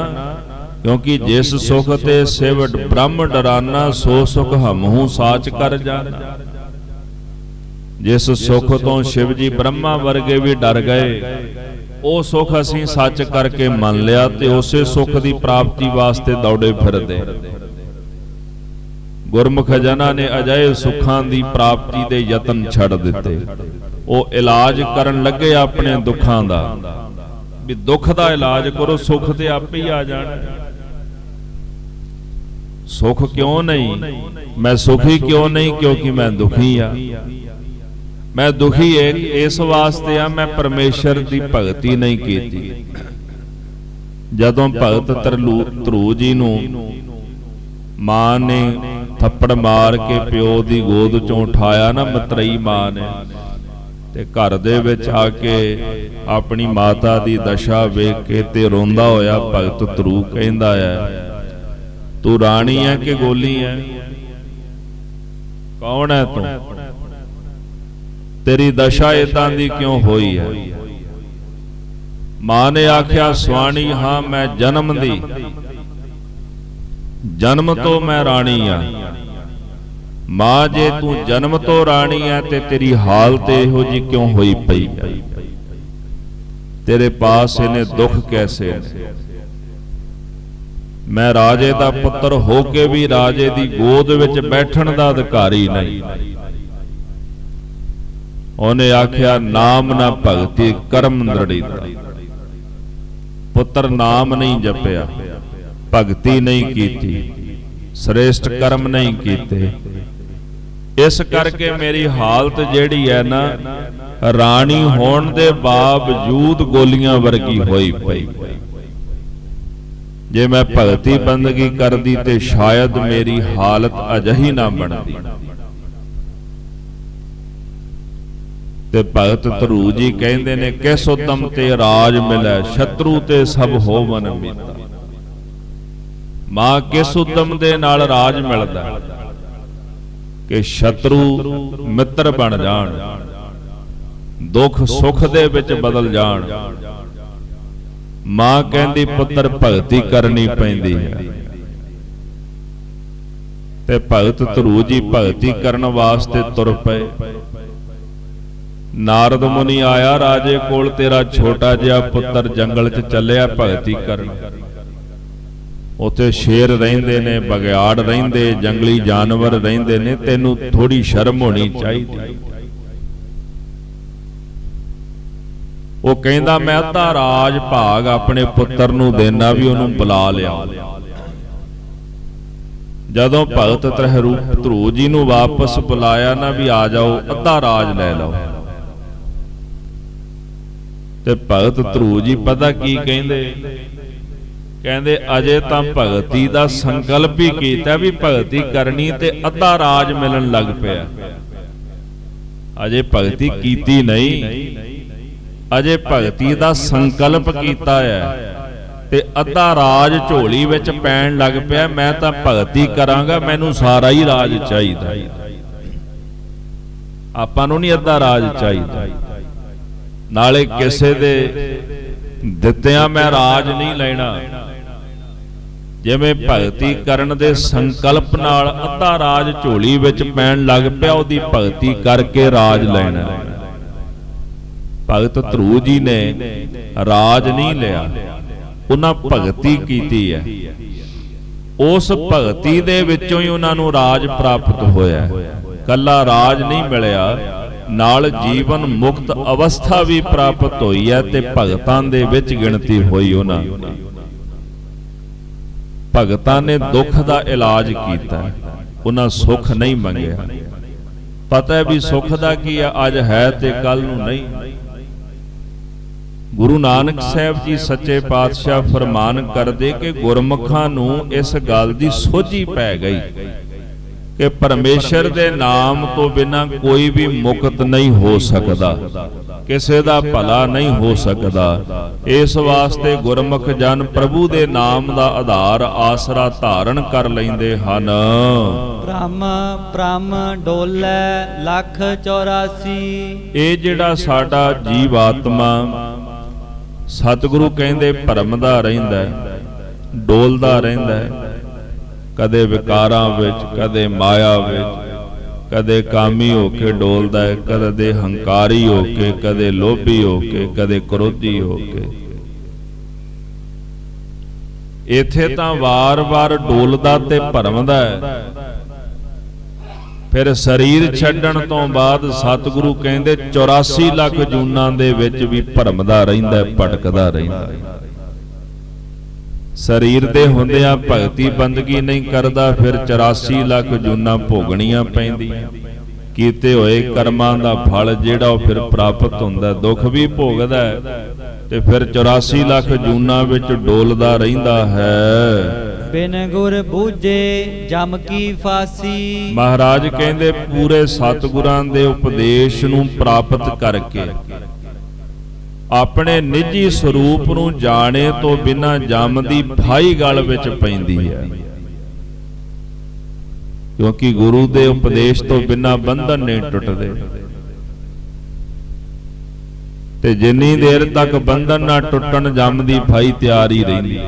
ਕਿਉਂਕਿ ਜਿਸ ਸੁਖ ਤੇ ਸਿਵ ਬ੍ਰਹਮ ਡਰਾਨਾ, ਸੋ ਸੁਖ ਹਮਹੂ ਸਾਚ ਕਰ ਜਾਣਾ। ਜਿਸ ਸੁਖ ਤੋਂ ਸ਼ਿਵ ਜੀ ਬ੍ਰਹਮਾ ਵਰਗੇ ਵੀ ਡਰ ਗਏ, ਉਹ ਸੁਖ ਅਸੀਂ ਸੱਚ ਕਰਕੇ ਮੰਨ ਲਿਆ, ਤੇ ਉਸੇ ਸੁਖ ਦੀ ਪ੍ਰਾਪਤੀ ਵਾਸਤੇ ਦੌੜੇ ਫਿਰਦੇ। ਗੁਰਮੁਖ ਜਨਾਂ ਨੇ ਅਜਿਹੇ ਸੁੱਖਾਂ ਦੀ ਪ੍ਰਾਪਤੀ ਦੇ ਯਤਨ ਛੱਡ ਦਿੱਤੇ। ਉਹ ਇਲਾਜ ਕਰਨ ਲੱਗੇ ਆਪਣੇ ਦੁੱਖਾਂ ਦਾ, ਵੀ ਦੁੱਖ ਦਾ ਇਲਾਜ ਕਰੋ, ਸੁੱਖ ਤੇ ਆਪੇ ਹੀ ਆ ਜਾਣਾ। ਸੁੱਖ ਕਿਉਂ ਨਹੀਂ? ਮੈਂ ਸੁਖੀ ਕਿਉਂ ਨਹੀਂ? ਕਿਉਂਕਿ ਮੈਂ ਦੁਖੀ ਆ। ਮੈਂ ਦੁਖੀ ਇਸ ਵਾਸਤੇ ਆ, ਮੈਂ ਪਰਮੇਸ਼ਰ ਦੀ ਭਗਤੀ ਨਹੀਂ ਕੀਤੀ। ਜਦੋਂ ਭਗਤ ਧਰੂ ਜੀ ਨੂੰ ਮਾਂ ਨੇ ਥੱਪੜ ਮਾਰ ਕੇ ਪਿਓ ਦੀ ਗੋਦ ਚੋਂ ਉਠਾਇਆ ਨਾ, ਮਤਰੇਈ ਮਾਂ ਨੇ, ਤੇ ਘਰ ਦੇ ਵਿੱਚ ਆ ਕੇ ਆਪਣੀ ਮਾਤਾ ਦੀ ਦਸ਼ਾ ਵੇਖ ਕੇ ਤੇ ਰੋਂਦਾ ਹੋਇਆ ਭਗਤ ਧਰੂ ਕਹਿੰਦਾ ਹੈ, ਤੂੰ ਰਾਣੀ ਹੈ ਕਿ ਗੋਲੀ ਹੈ? ਕੌਣ ਹੈ ਤੂੰ? ਤੇਰੀ ਦਸ਼ਾ ਇਦਾਂ ਦੀ ਕਿਉਂ ਹੋਈ ਹੈ? ਮਾਂ ਨੇ ਆਖਿਆ, ਸੁਆਣੀ ਹਾਂ ਮੈਂ ਜਨਮ ਦੀ, ਜਨਮ ਤੋਂ ਮੈਂ ਰਾਣੀ ਆ। ਮਾਂ ਜੇ ਤੂੰ ਜਨਮ ਤੋਂ ਰਾਣੀ ਹੈ ਤੇ ਤੇਰੀ ਹਾਲਤ ਇਹੋ ਜੀ ਕਿਉਂ ਹੋਈ ਪਈ ਹੈ? ਤੇਰੇ ਪਾਸ ਇਹਨੇ ਦੁੱਖ ਕੈਸੇ ਨੇ? ਮੈਂ ਰਾਜੇ ਦਾ ਪੁੱਤਰ ਹੋ ਕੇ ਵੀ ਰਾਜੇ ਦੀ ਗੋਦ ਵਿੱਚ ਬੈਠਣ ਦਾ ਅਧਿਕਾਰੀ ਨਹੀਂ। ਉਹਨੇ ਆਖਿਆ, ਨਾਮ ਨਾ ਭਗਤੀ ਕਰਮ ਦ੍ਰਿੜ੍ਹਤਾ। ਪੁੱਤਰ ਨਾਮ ਨਹੀਂ ਜਪਿਆ, ਭਗਤੀ ਨਹੀਂ ਕੀਤੀ, ਸ੍ਰੇਸ਼ਟ ਕਰਮ ਨਹੀਂ ਕੀਤੇ, ਇਸ ਕਰਕੇ ਮੇਰੀ ਹਾਲਤ ਜਿਹੜੀ ਹੈ ਨਾ, ਰਾਣੀ ਹੋਣ ਦੇ ਬਾਵਜੂਦ ਗੋਲੀਆਂ ਵਰਗੀ ਹੋਈ ਪਈ। ਜੇ ਮੈਂ ਭਗਤੀ ਬੰਦਗੀ ਕਰਦੀ ਤੇ ਸ਼ਾਇਦ ਮੇਰੀ ਹਾਲਤ ਅਜਿਹੀ ਨਾ ਬਣਦੀ। ਤੇ ਭਗਤ ਧਰੂ ਜੀ ਕਹਿੰਦੇ ਨੇ, ਕਿਸ ਉਦਮ ਤੇ ਰਾਜ ਮਿਲੈ, ਸ਼ਤਰੂ ਤੇ ਸਭ ਹੋਵਨ ਮੀਤਾ। ਮਾਂ ਕਿਸ ਉਦਮ ਦੇ ਨਾਲ ਰਾਜ ਮਿਲਦਾ ਕਿ ਸ਼ਤਰੂ ਮਿੱਤਰ ਬਣ ਜਾਣ, ਦੁੱਖ ਸੁੱਖ ਦੇ ਵਿੱਚ ਬਦਲ ਜਾਣ। ਮਾਂ ਕਹਿੰਦੀ ਪੁੱਤਰ ਭਗਤੀ ਕਰਨੀ ਪੈਂਦੀ ਹੈ। ਤੇ ਭਗਤ ਧਰੂ ਜੀ ਭਗਤੀ ਕਰਨ ਵਾਸਤੇ ਤੁਰ ਪਏ। ਨਾਰਦ ਮੁਨੀ ਆਇਆ ਰਾਜੇ ਕੋਲ, ਤੇਰਾ ਛੋਟਾ ਜਿਹਾ ਪੁੱਤਰ ਜੰਗਲ 'ਚ ਚੱਲਿਆ ਭਗਤੀ ਕਰਨ। ਉੱਥੇ ਸ਼ੇਰ ਰਹਿੰਦੇ ਨੇ, ਬਘਿਆੜ ਰਹਿੰਦੇ, ਜੰਗਲੀ ਜਾਨਵਰ ਰਹਿੰਦੇ ਨੇ, ਤੈਨੂੰ ਥੋੜੀ ਸ਼ਰਮ ਹੋਣੀ ਚਾਹੀਦੀ। ਉਹ ਕਹਿੰਦਾ ਮੈਂ ਅੱਧਾ ਰਾਜ ਭਾਗ ਆਪਣੇ ਪੁੱਤਰ ਨੂੰ ਦੇਣਾ, ਵੀ ਉਹਨੂੰ ਬੁਲਾ ਲਿਆ। ਜਦੋਂ ਭਗਤ ਧਰੂ ਜੀ ਨੂੰ ਵਾਪਸ ਬੁਲਾਇਆ ਨਾ, ਵੀ ਆ ਜਾਓ ਅੱਧਾ ਰਾਜ ਲੈ ਲਓ, ਤੇ ਭਗਤ ਧਰੂ ਜੀ ਪਤਾ ਕੀ ਕਹਿੰਦੇ? ਕਹਿੰਦੇ ਅਜੇ ਤਾਂ ਭਗਤੀ ਦਾ ਸੰਕਲਪ ਹੀ ਕੀਤਾ ਵੀ ਭਗਤੀ ਕਰਨੀ, ਤੇ ਅੱਧਾ ਰਾਜ ਮਿਲਣ ਲੱਗ ਪਿਆ। ਅਜੇ ਭਗਤੀ ਕੀਤੀ ਨਹੀਂ, ਅਜੇ ਭਗਤੀ ਦਾ ਸੰਕਲਪ ਕੀਤਾ ਹੈ ਤੇ ਅੱਧਾ ਰਾਜ ਝੋਲੀ ਵਿੱਚ ਪੈਣ ਲੱਗ ਪਿਆ। ਮੈਂ ਤਾਂ ਭਗਤੀ ਕਰਾਂਗਾ, ਮੈਨੂੰ ਸਾਰਾ ਹੀ ਰਾਜ ਚਾਹੀਦਾ। ਆਪਾਂ ਨੂੰ ਨਹੀਂ ਅੱਧਾ ਰਾਜ ਚਾਹੀਦਾ, ਨਾਲੇ ਕਿਸੇ ਦੇ ਦਿੱਤਿਆਂ ਮੈਂ ਰਾਜ ਨਹੀਂ ਲੈਣਾ। ਜਿਵੇਂ ਭਗਤੀ ਕਰਨ ਦੇ ਸੰਕਲਪ ਨਾਲ ਅੱਧਾ ਰਾਜ ਝੋਲੀ ਵਿੱਚ ਪੈਣ ਲੱਗ ਪਿਆ, ਉਹਦੀ ਭਗਤੀ ਕਰਕੇ ਰਾਜ ਲੈਣਾ। ਭਗਤ ਧਰੂ ਜੀ ਨੇ ਰਾਜ ਨਹੀਂ ਲਿਆ, ਉਹਨਾਂ ਭਗਤੀ ਕੀਤੀ ਹੈ। ਉਸ ਭਗਤੀ ਦੇ ਵਿੱਚੋਂ ਹੀ ਉਹਨਾਂ ਨੂੰ ਰਾਜ ਪ੍ਰਾਪਤ ਹੋਇਆ। ਕੱਲਾ ਰਾਜ ਨਹੀਂ ਮਿਲਿਆ, ਨਾਲ ਜੀਵਨ ਮੁਕਤ ਅਵਸਥਾ ਵੀ ਪ੍ਰਾਪਤ ਹੋਈ ਹੈ, ਤੇ ਭਗਤਾਂ ਦੇ ਵਿੱਚ ਗਿਣਤੀ ਹੋਈ ਉਹਨਾਂ। ਭਗਤਾਂ ਨੇ ਦੁੱਖ ਦਾ ਇਲਾਜ ਕੀਤਾ, ਉਹਨਾਂ ਸੁੱਖ ਨਹੀਂ ਮੰਗਿਆ। ਪਤਾ ਹੈ ਵੀ ਸੁੱਖ ਦਾ ਕੀ ਹੈ, ਅੱਜ ਹੈ ਤੇ ਕੱਲ ਨੂੰ ਨਹੀਂ। ਗੁਰੂ ਨਾਨਕ ਸਾਹਿਬ ਜੀ ਸੱਚੇ ਪਾਤਸ਼ਾਹ ਫਰਮਾਨ ਕਰਦੇ ਕਿ ਗੁਰਮੁਖਾਂ ਨੂੰ ਇਸ ਗੱਲ ਦੀ ਸੋਝੀ ਪੈ ਗਈ ਕਿ ਪਰਮੇਸ਼ਰ ਦੇ ਨਾਮ ਤੋਂ ਬਿਨਾਂ ਕੋਈ ਵੀ ਮੁਕਤ ਨਹੀਂ ਹੋ ਸਕਦਾ, ਕਿਸੇ ਦਾ ਭਲਾ ਨਹੀਂ ਹੋ ਸਕਦਾ। ਇਸ ਵਾਸਤੇ ਗੁਰਮੁਖ ਜਨ ਪ੍ਰਭੂ ਦੇ ਨਾਮ ਦਾ ਆਧਾਰ ਆਸਰਾ ਧਾਰਨ ਕਰ ਲੈਂਦੇ ਹਨ। ਬ੍ਰਹਮ ਡੋਲੇ ਲੱਖ 84। ਇਹ ਜਿਹੜਾ ਸਾਡਾ ਜੀਵ ਆਤਮਾ ਸਤਿਗੁਰੂ ਕਹਿੰਦੇ ਭਰਮਦਾ ਰਹਿੰਦਾ, ਡੋਲਦਾ ਰਹਿੰਦਾ, ਕਦੇ ਵਿਕਾਰਾਂ ਵਿੱਚ, ਕਦੇ ਮਾਇਆ ਵਿੱਚ, ਕਦੇ ਕਾਮੀ ਹੋ ਕੇ ਡੋਲਦਾ ਹੈ, ਕਦੇ ਹੰਕਾਰੀ ਹੋ ਕੇ, ਕਦੇ ਲੋਭੀ ਹੋ ਕੇ, ਕਦੇ ਕ੍ਰੋਧੀ ਹੋ ਕੇ। ਇੱਥੇ ਤਾਂ ਵਾਰ-ਵਾਰ ਡੋਲਦਾ ਤੇ ਭਰਮਦਾ ਹੈ। ਫਿਰ ਸਰੀਰ ਛੱਡਣ ਤੋਂ ਬਾਅਦ ਸਤਿਗੁਰੂ ਕਹਿੰਦੇ 84 ਲੱਖ ਜੂਨਾਂ ਦੇ ਵਿੱਚ ਵੀ ਭਰਮਦਾ ਰਹਿੰਦਾ, ਭਟਕਦਾ ਰਹਿੰਦਾ। ਸਰੀਰ ਦੇ ਹੁੰਦਿਆਂ ਭਗਤੀ ਬੰਦਗੀ ਨਹੀਂ ਕਰਦਾ, ਫਿਰ 84 ਲੱਖ ਜੂਨਾਂ ਭੋਗਣੀਆਂ ਪੈਂਦੀਆਂ। ਕੀਤੇ ਹੋਏ ਕਰਮਾਂ ਦਾ ਫਲ ਜਿਹੜਾ ਉਹ ਫਿਰ ਪ੍ਰਾਪਤ ਹੁੰਦਾ, ਦੁੱਖ ਵੀ ਭੋਗਦਾ ਤੇ ਫਿਰ 84 ਲੱਖ ਜੂਨਾਂ ਵਿੱਚ ਡੋਲਦਾ ਰਹਿੰਦਾ ਹੈ। ਬਿਨ ਗੁਰ ਬੂਝੇ ਜਮ ਕੀ ਫਾਸੀ। ਮਹਾਰਾਜ ਕਹਿੰਦੇ ਪੂਰੇ ਸਤਿਗੁਰਾਂ ਦੇ ਉਪਦੇਸ਼ ਨੂੰ ਪ੍ਰਾਪਤ ਕਰਕੇ ਆਪਣੇ ਨਿੱਜੀ ਸਰੂਪ ਨੂੰ ਜਾਣੇ ਤੋਂ ਬਿਨਾਂ ਜਮ ਦੀ ਫਾਹੀ ਗਲ ਵਿੱਚ ਪੈਂਦੀ ਹੈ, ਕਿਉਂਕਿ ਗੁਰੂ ਦੇ ਉਪਦੇਸ਼ ਤੋਂ ਬਿਨਾਂ ਬੰਧਨ ਨਹੀਂ ਟੁੱਟਦੇ। ਤੇ ਜਿੰਨੀ ਦੇਰ ਤੱਕ ਬੰਧਨ ਨਾ ਟੁੱਟਣ, ਜਮ ਦੀ ਫਾਹੀ ਤਿਆਰ ਹੀ ਰਹਿੰਦੀ।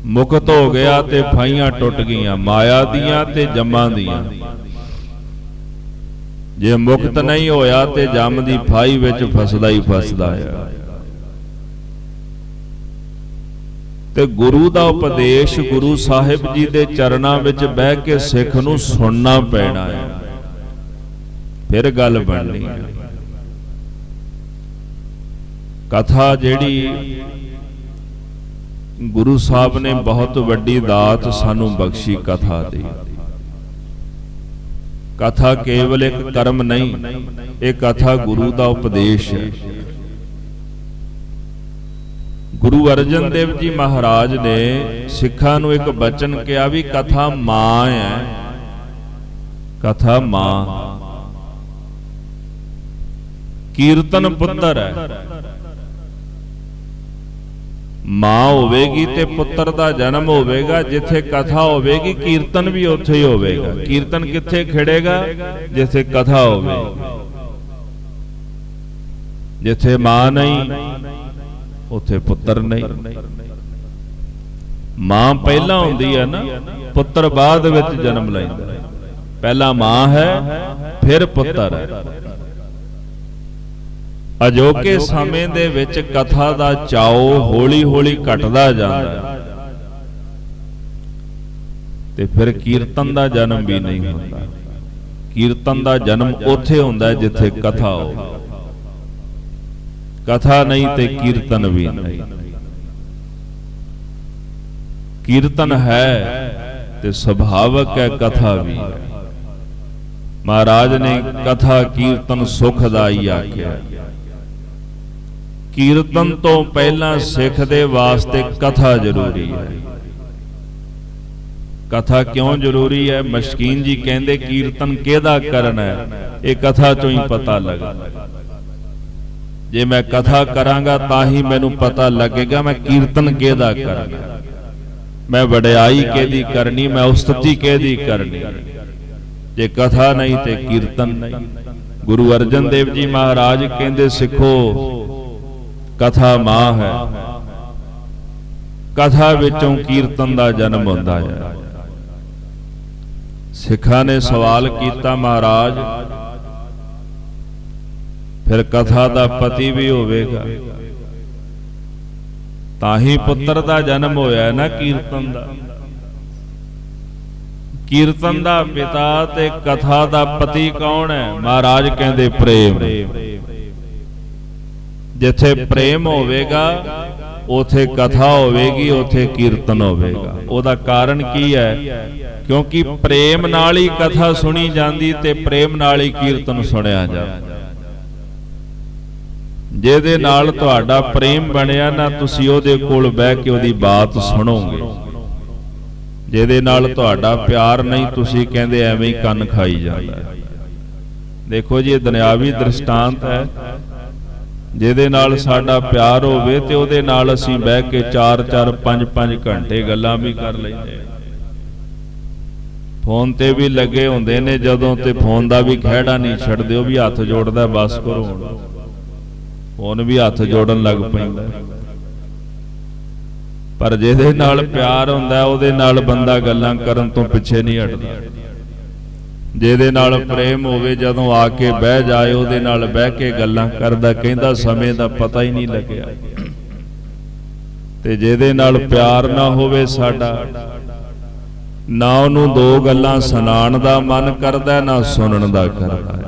ਮੁਕਤ ਹੋ ਗਿਆ ਤੇ ਫਾਹੀਆਂ ਟੁੱਟ ਗਈਆਂ, ਮਾਇਆ ਦੀਆਂ ਤੇ ਜਮਾਂ ਦੀਆਂ। ਜੇ ਮੁਕਤ ਨਹੀਂ ਹੋਇਆ ਤੇ ਜਮ ਦੀ ਫਾਹੀ ਵਿੱਚ ਫਸਦਾ ਹੀ ਫਸਦਾ ਹੈ। ਤੇ ਗੁਰੂ ਦਾ ਉਪਦੇਸ਼ ਗੁਰੂ ਸਾਹਿਬ ਜੀ ਦੇ ਚਰਨਾਂ ਵਿੱਚ ਬਹਿ ਕੇ ਸਿੱਖ ਨੂੰ ਸੁਣਨਾ ਪੈਣਾ ਹੈ, ਫਿਰ ਗੱਲ ਬਣਨੀ ਹੈ। ਕਥਾ ਜਿਹੜੀ ਗੁਰੂ ਸਾਹਿਬ ਨੇ ਬਹੁਤ ਵੱਡੀ ਦਾਤ ਸਾਨੂੰ ਬਖਸ਼ੀ ਕਥਾ ਦੀ। ਕਥਾ ਕੇਵਲ ਇੱਕ ਕਰਮ ਨਹੀਂ, ਇਹ ਕਥਾ ਗੁਰੂ ਦਾ ਉਪਦੇਸ਼ ਹੈ। ਗੁਰੂ ਅਰਜਨ ਦੇਵ ਜੀ ਮਹਾਰਾਜ ਨੇ ਸਿੱਖਾਂ ਨੂੰ ਇੱਕ ਬਚਨ ਕਿਹਾ ਵੀ ਕਥਾ ਮਾਂ ਹੈ, ਕਥਾ ਮਾਂ, ਕੀਰਤਨ ਪੁੱਤਰ ਹੈ। ਮਾਂ ਹੋਵੇਗੀ ਤੇ ਪੁੱਤਰ ਦਾ ਜਨਮ ਹੋਵੇਗਾ, ਜਿੱਥੇ ਕਥਾ ਹੋਵੇਗੀ ਕੀਰਤਨ ਵੀ ਉੱਥੇ ਹੀ ਹੋਵੇਗਾ। ਕੀਰਤਨ ਕਿੱਥੇ ਖਿੜੇਗਾ? ਜਿੱਥੇ ਕਥਾ ਹੋਵੇ। ਜਿੱਥੇ ਮਾਂ ਨਹੀਂ ਉੱਥੇ ਪੁੱਤਰ ਨਹੀਂ। ਮਾਂ ਪਹਿਲਾਂ ਹੁੰਦੀ ਹੈ ਨਾ, ਪੁੱਤਰ ਬਾਅਦ ਵਿੱਚ ਜਨਮ ਲੈਂਦਾ। ਪਹਿਲਾ ਮਾਂ ਹੈ, ਫਿਰ ਪੁੱਤਰ ਹੈ। ਅਜੋਕੇ ਸਮੇਂ ਦੇ ਵਿੱਚ ਕਥਾ ਦਾ ਚਾਉ ਹੌਲੀ ਹੌਲੀ ਘਟਦਾ ਜਾਂਦਾ ਹੈ, ਤੇ ਫਿਰ ਕੀਰਤਨ ਦਾ ਜਨਮ ਵੀ ਨਹੀਂ ਹੁੰਦਾ। ਕੀਰਤਨ ਦਾ ਜਨਮ ਉੱਥੇ ਹੁੰਦਾ ਹੈ ਜਿੱਥੇ ਕਥਾ ਹੋ। ਕਥਾ ਨਹੀਂ ਤੇ ਕੀਰਤਨ ਵੀ ਨਹੀਂ। ਕੀਰਤਨ ਹੈ ਤੇ ਸੁਭਾਵਕ ਹੈ, ਕਥਾ ਵੀ ਹੈ। ਮਹਾਰਾਜ ਨੇ ਕਥਾ ਕੀਰਤਨ ਸੁਖਦਾਈ ਆਖਿਆ। ਕੀਰਤਨ ਤੋਂ ਪਹਿਲਾਂ ਸਿੱਖ ਦੇ ਵਾਸਤੇ ਕਥਾ ਜ਼ਰੂਰੀ ਹੈ। ਕਥਾ ਕਿਉਂ ਜ਼ਰੂਰੀ ਹੈ? ਮਸ਼ਕੀਨ ਜੀ ਕਹਿੰਦੇ ਕੀਰਤਨ ਕਿਹਦਾ ਕਰਨਾ ਹੈ, ਇਹ ਕਥਾ ਚੋਂ ਹੀ ਪਤਾ ਲੱਗਦਾ। ਜੇ ਮੈਂ ਕਥਾ ਕਰਾਂਗਾ ਤਾਂ ਹੀ ਮੈਨੂੰ ਪਤਾ ਲੱਗੇਗਾ ਮੈਂ ਕੀਰਤਨ ਕਿਹਦਾ ਕਰਨਾ, ਮੈਂ ਵਡਿਆਈ ਕਿਹਦੀ ਕਰਨੀ, ਮੈਂ ਉਸਤਤੀ ਕਿਹਦੀ ਕਰਨੀ। ਜੇ ਕਥਾ ਨਹੀਂ ਤੇ ਕੀਰਤਨ ਨਹੀਂ। ਗੁਰੂ ਅਰਜਨ ਦੇਵ ਜੀ ਮਹਾਰਾਜ ਕਹਿੰਦੇ ਸਿੱਖੋ ਕਥਾ ਮਾਂ ਹੈ। ਕਥਾ ਵਿੱਚੋਂ ਕੀਰਤਨ ਦਾ ਜਨਮ ਹੁੰਦਾ ਹੈ। ਸਿੱਖਾਂ ਨੇ ਸਵਾਲ ਕੀਤਾ, ਮਹਾਰਾਜ ਫਿਰ ਕਥਾ ਦਾ ਪਤੀ ਵੀ ਹੋਵੇਗਾ ਤਾਂ ਹੀ ਪੁੱਤਰ ਦਾ ਜਨਮ ਹੋਇਆ ਨਾ ਕੀਰਤਨ ਦਾ। ਕੀਰਤਨ ਦਾ ਪਿਤਾ ਤੇ ਕਥਾ ਦਾ ਪਤੀ ਕੌਣ ਹੈ? ਮਹਾਰਾਜ ਕਹਿੰਦੇ ਪ੍ਰੇਮ। ਜਿੱਥੇ ਪ੍ਰੇਮ ਹੋਵੇਗਾ ਉਥੇ ਕਥਾ ਹੋਵੇਗੀ, ਉਥੇ ਕੀਰਤਨ ਹੋਵੇਗਾ। ਉਹਦਾ ਕਾਰਨ ਕੀ ਹੈ? ਕਿਉਂਕਿ ਪ੍ਰੇਮ ਨਾਲ ਹੀ ਕਥਾ ਸੁਣੀ ਜਾਂਦੀ ਤੇ ਪ੍ਰੇਮ ਨਾਲ ਹੀ ਕੀਰਤਨ ਸੁਣਿਆ ਜਾਂਦਾ। ਜਿਹਦੇ ਨਾਲ ਤੁਹਾਡਾ ਪ੍ਰੇਮ ਬਣਿਆ ਨਾ, ਤੁਸੀਂ ਉਹਦੇ ਕੋਲ ਬਹਿ ਕੇ ਉਹਦੀ ਬਾਤ ਸੁਣੋਗੇ। ਜਿਹਦੇ ਨਾਲ ਤੁਹਾਡਾ ਪਿਆਰ ਨਹੀਂ, ਤੁਸੀਂ ਕਹਿੰਦੇ ਐਵੇਂ ਹੀ ਕੰਨ ਖਾਈ ਜਾਂਦਾ। ਦੇਖੋ ਜੀ, ਇਹ ਦੁਨਿਆਵੀ ਦ੍ਰਿਸ਼ਟਾਂਤ ਹੈ। ਜਿਹਦੇ ਨਾਲ ਸਾਡਾ ਪਿਆਰ ਹੋਵੇ ਤੇ ਉਹਦੇ ਨਾਲ ਅਸੀਂ ਬਹਿ ਕੇ 4-4 5-5 ਘੰਟੇ ਗੱਲਾਂ ਵੀ ਕਰ ਲੈਂਦੇ। ਫੋਨ ਤੇ ਵੀ ਲੱਗੇ ਹੁੰਦੇ ਨੇ ਜਦੋਂ, ਤੇ ਫੋਨ ਦਾ ਵੀ ਖਹਿੜਾ ਨਹੀਂ ਛੱਡਦੇ। ਉਹ ਵੀ ਹੱਥ ਜੋੜਦਾ, ਬਸ ਕਰੋ ਹੁਣ। ਫੋਨ ਵੀ ਹੱਥ ਜੋੜਨ ਲੱਗ ਪੈਂਦਾ। ਪਰ ਜਿਹਦੇ ਨਾਲ ਪਿਆਰ ਹੁੰਦਾ ਉਹਦੇ ਨਾਲ ਬੰਦਾ ਗੱਲਾਂ ਕਰਨ ਤੋਂ ਪਿੱਛੇ ਨਹੀਂ ਹਟਦਾ। ਜਿਹਦੇ ਨਾਲ ਪ੍ਰੇਮ ਹੋਵੇ, ਜਦੋਂ ਆ ਕੇ ਬਹਿ ਜਾਏ ਉਹਦੇ ਨਾਲ ਬਹਿ ਕੇ ਗੱਲਾਂ ਕਰਦਾ, ਕਹਿੰਦਾ ਸਮੇਂ ਦਾ ਪਤਾ ਹੀ ਨਹੀਂ ਲੱਗਿਆ। ਤੇ ਜਿਹਦੇ ਨਾਲ ਪਿਆਰ ਨਾ ਹੋਵੇ ਸਾਡਾ, ਨਾ ਉਹਨੂੰ ਦੋ ਗੱਲਾਂ ਸੁਣਾਉਣ ਦਾ ਮਨ ਕਰਦਾ, ਨਾ ਸੁਣਨ ਦਾ ਕਰਦਾ।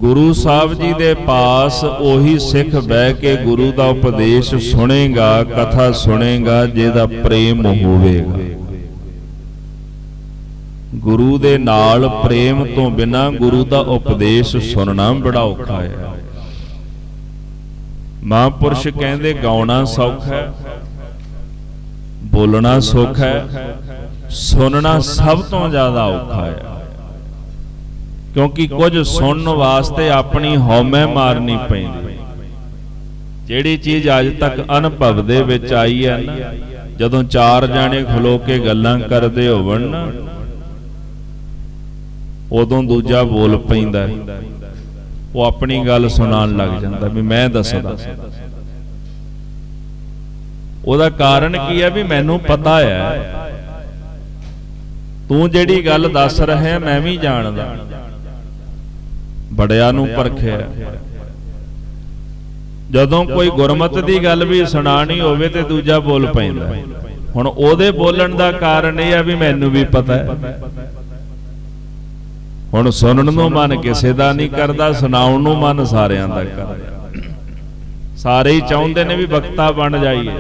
ਗੁਰੂ ਸਾਹਿਬ ਜੀ ਦੇ ਪਾਸ ਉਹੀ ਸਿੱਖ ਬਹਿ ਕੇ ਗੁਰੂ ਦਾ ਉਪਦੇਸ਼ ਸੁਣੇਗਾ, ਕਥਾ ਸੁਣੇਗਾ, ਜਿਹਦਾ ਪ੍ਰੇਮ ਹੋਵੇਗਾ। ਗੁਰੂ ਦੇ ਨਾਲ ਪ੍ਰੇਮ ਤੋਂ ਬਿਨਾ ਗੁਰੂ ਦਾ ਉਪਦੇਸ਼ ਸੁਣਨਾ ਬੜਾ ਔਖਾ ਹੈ। ਮਹਾਂਪੁਰਸ਼ ਕਹਿੰਦੇ ਗਾਉਣਾ ਸੌਖਾ ਹੈ, ਬੋਲਣਾ ਸੌਖਾ ਹੈ, ਸੁਣਨਾ ਸਭ ਤੋਂ ਜ਼ਿਆਦਾ ਔਖਾ ਹੈ। ਕਿਉਂਕਿ ਕੁਝ ਸੁਣਨ ਵਾਸਤੇ ਆਪਣੀ ਹਉਮੈ ਮਾਰਨੀ ਪੈਂਦੀ। ਜਿਹੜੀ ਚੀਜ਼ ਅੱਜ ਤੱਕ ਅਨੁਭਵ ਦੇ ਵਿੱਚ ਆਈ ਹੈ ਨਾ, ਜਦੋਂ 4 ਜਾਣੇ ਖਲੋ ਕੇ ਗੱਲਾਂ ਕਰਦੇ ਹੋਵਣ ਨਾ, ਉਦੋਂ ਦੂਜਾ ਬੋਲ ਪੈਂਦਾ। ਉਹ ਆਪਣੀ ਗੱਲ ਸੁਣਾਉਣ ਲੱਗ ਜਾਂਦਾ ਵੀ ਮੈਂ ਦੱਸਦਾ। ਉਹਦਾ ਕਾਰਨ ਕੀ ਹੈ? ਵੀ ਮੈਨੂੰ ਪਤਾ ਹੈ ਤੂੰ ਜਿਹੜੀ ਗੱਲ ਦੱਸ ਰਿਹਾ ਮੈਂ ਵੀ ਜਾਣਦਾ। ਬੜਿਆਂ ਨੂੰ ਪਰਖਿਆ। ਜਦੋਂ ਕੋਈ ਗੁਰਮਤ ਦੀ ਗੱਲ ਵੀ ਸੁਣਾਣੀ ਹੋਵੇ ਤੇ ਦੂਜਾ ਬੋਲ ਪੈਂਦਾ। ਹੁਣ ਉਹਦੇ ਬੋਲਣ ਦਾ ਕਾਰਨ ਇਹ ਆ ਵੀ ਮੈਨੂੰ ਵੀ ਪਤਾ ਹੈ। ਹੁਣ ਸੁਣਨ ਨੂੰ ਮਨ ਕਿਸੇ ਦਾ ਨਹੀਂ ਕਰਦਾ, ਸੁਣਾਉਣ ਨੂੰ ਮਨ ਸਾਰਿਆਂ ਦਾ ਕਰਦਾ। ਸਾਰੇ ਹੀ ਚਾਹੁੰਦੇ ਨੇ ਵੀ ਵਕਤਾ ਬਣ ਜਾਈਏ,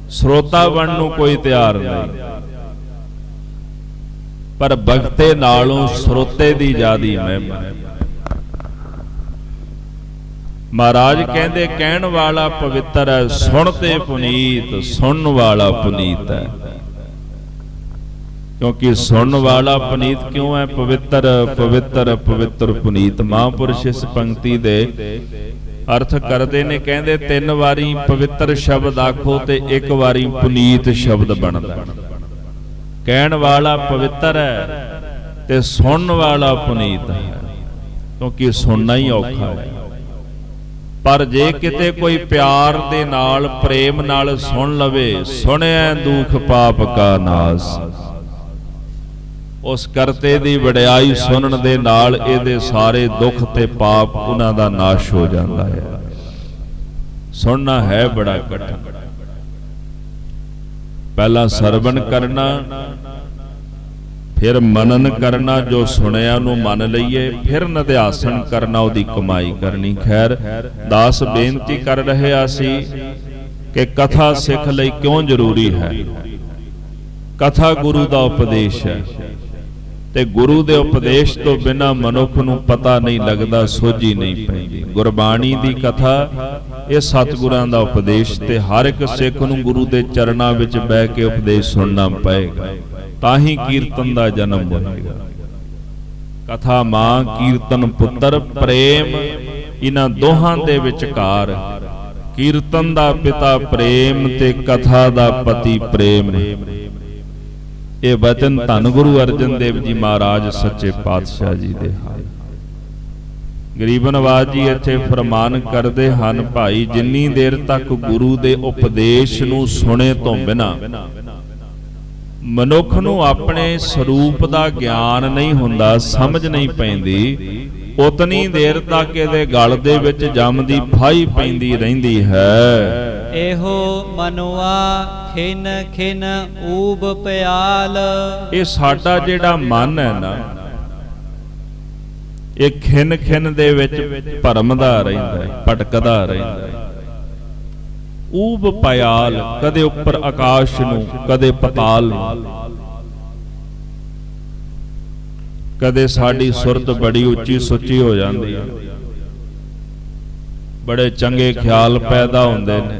ਸਰੋਤਾ ਬਣਨ ਨੂੰ ਕੋਈ ਤਿਆਰ ਨਹੀਂ। ਪਰ ਵਕਤੇ ਨਾਲੋਂ ਸਰੋਤੇ ਦੀ ਜ਼ਿਆਦੀ ਮਹਿਮਾ। ਮਹਾਰਾਜ ਕਹਿੰਦੇ ਕਹਿਣ ਵਾਲਾ ਪਵਿੱਤਰ ਹੈ, ਸੁਣ ਤੇ ਪੁਨੀਤ, ਸੁਣਨ ਵਾਲਾ ਪੁਨੀਤ ਹੈ। ਕਿਉਂਕਿ ਸੁਣਨ ਵਾਲਾ ਪੁਨੀਤ ਕਿਉਂ ਹੈ? ਪਵਿੱਤਰ ਪਵਿੱਤਰ ਪਵਿੱਤਰ ਪੁਨੀਤ। ਮਹਾਂਪੁਰਸ਼ ਇਸ ਪੰਕਤੀ ਦੇ ਅਰਥ ਕਰਦੇ ਨੇ, ਕਹਿੰਦੇ 3 ਵਾਰੀ ਪਵਿੱਤਰ ਸ਼ਬਦ ਆਖੋ ਤੇ 1 ਵਾਰੀ ਪੁਨੀਤ ਸ਼ਬਦ ਬਣਦਾ। ਕਹਿਣ ਵਾਲਾ ਪਵਿੱਤਰ ਹੈ ਤੇ ਸੁਣਨ ਵਾਲਾ ਪੁਨੀਤ ਹੈ, ਕਿਉਂਕਿ ਸੁਣਨਾ ਹੀ ਔਖਾ ਹੈ। ਪਰ ਜੇ ਕਿਤੇ ਕੋਈ ਪਿਆਰ ਦੇ ਨਾਲ, ਪ੍ਰੇਮ ਨਾਲ ਸੁਣ ਲਵੇ, ਸੁਣਿਆ ਦੁਖ ਪਾਪ ਕਾ ਨਾਸ। ਉਸ ਕਰਤੇ ਦੀ ਵਡਿਆਈ ਸੁਣਨ ਦੇ ਨਾਲ ਇਹਦੇ ਸਾਰੇ ਦੁੱਖ ਤੇ ਪਾਪ ਉਹਨਾਂ ਦਾ ਨਾਸ਼ ਹੋ ਜਾਂਦਾ ਹੈ। ਸੁਣਨਾ ਹੈ ਬੜਾ ਕਠਿਨ। ਪਹਿਲਾਂ ਸਰਵਣ ਕਰਨਾ, ਫਿਰ ਮਨਨ ਕਰਨਾ, ਜੋ ਸੁਣਿਆ ਨੂੰ ਮੰਨ ਲਈਏ, ਫਿਰ ਨਿਧਿਆਸਨ ਕਰਨਾ, ਉਹਦੀ ਕਮਾਈ ਕਰਨੀ। ਖੈਰ ਦਾਸ ਬੇਨਤੀ ਕਰ ਰਿਹਾ ਸੀ ਕਿ ਕਥਾ ਸਿੱਖ ਲਈ ਕਿਉਂ ਜ਼ਰੂਰੀ ਹੈ। ਕਥਾ ਗੁਰੂ ਦਾ ਉਪਦੇਸ਼ ਹੈ ਤੇ ਗੁਰੂ ਦੇ ਉਪਦੇਸ਼ ਤੋਂ ਬਿਨਾਂ ਮਨੁੱਖ ਨੂੰ ਪਤਾ ਨਹੀਂ ਲੱਗਦਾ, ਸੋਝੀ ਨਹੀਂ ਪੈਂਦੀ। ਗੁਰਬਾਣੀ ਦੀ ਕਥਾ ਇਹ ਸਤਿਗੁਰਾਂ ਦਾ ਉਪਦੇਸ਼, ਤੇ ਹਰ ਇੱਕ ਸਿੱਖ ਨੂੰ ਗੁਰੂ ਦੇ ਚਰਨਾਂ ਵਿੱਚ ਬਹਿ ਕੇ ਉਪਦੇਸ਼ ਸੁਣਨਾ ਪਏਗਾ, ਤਾਂ ਹੀ ਕੀਰਤਨ ਦਾ ਜਨਮ ਹੋਏਗਾ। ਕਥਾ ਮਾਂ, ਕੀਰਤਨ ਪੁੱਤਰ, ਪ੍ਰੇਮ ਇਹਨਾਂ ਦੋਹਾਂ ਦੇ ਵਿਚਕਾਰ, ਕੀਰਤਨ ਦਾ ਪਿਤਾ ਪ੍ਰੇਮ ਤੇ ਕਥਾ ਦਾ ਪਤੀ ਪ੍ਰੇਮ। ਇਹ ਵਚਨ ਧੰਨ ਗੁਰੂ ਅਰਜਨ ਦੇਵ ਜੀ ਮਹਾਰਾਜ ਸੱਚੇ ਪਾਤਸ਼ਾਹ ਜੀ ਦੇ ਹਨ। ਗਰੀਬ ਨਵਾਜ਼ ਜੀ ਇੱਥੇ ਫਰਮਾਨ ਕਰਦੇ ਹਨ, ਭਾਈ ਜਿੰਨੀ ਦੇਰ ਤੱਕ ਗੁਰੂ ਦੇ ਉਪਦੇਸ਼ ਨੂੰ ਸੁਣੇ ਤੋਂ ਬਿਨਾਂ ਮਨੁੱਖ ਨੂੰ ਆਪਣੇ ਸਰੂਪ ਦਾ ਗਿਆਨ ਨਹੀਂ ਹੁੰਦਾ, ਸਮਝ ਨਹੀਂ ਪੈਂਦੀ, ਉਤਨੀ ਦੇਰ ਤੱਕ ਇਹਦੇ ਗਲ ਦੇ ਵਿੱਚ ਜੰਮ ਦੀ ਫਾਹੀ ਪੈਂਦੀ ਰਹਿੰਦੀ ਹੈ। ਇਹੋ ਮਨੁਆ ਖਿਨ ਖਿਨ ਊਬ ਪਿਆਲ। ਇਹ ਸਾਡਾ ਜਿਹੜਾ ਮਨ ਹੈ ਨਾ, ਇਹ ਖਿਨ ਖਿਨ ਦੇ ਵਿੱਚ ਭਰਮਦਾ ਰਹਿੰਦਾ ਹੈ, ਭਟਕਦਾ ਰਹਿੰਦਾ ਹੈ। ਊਬ ਪਿਆਲ, ਕਦੇ ਉੱਪਰ ਆਕਾਸ਼ ਨੂੰ, ਕਦੇ ਪਤਾਲ ਨੂੰ। ਕਦੇ ਸਾਡੀ ਸੁਰਤ ਬੜੀ ਉੱਚੀ ਸੁੱਚੀ ਹੋ ਜਾਂਦੀ ਹੈ, ਬੜੇ ਚੰਗੇ ਖਿਆਲ ਪੈਦਾ ਹੁੰਦੇ ਨੇ,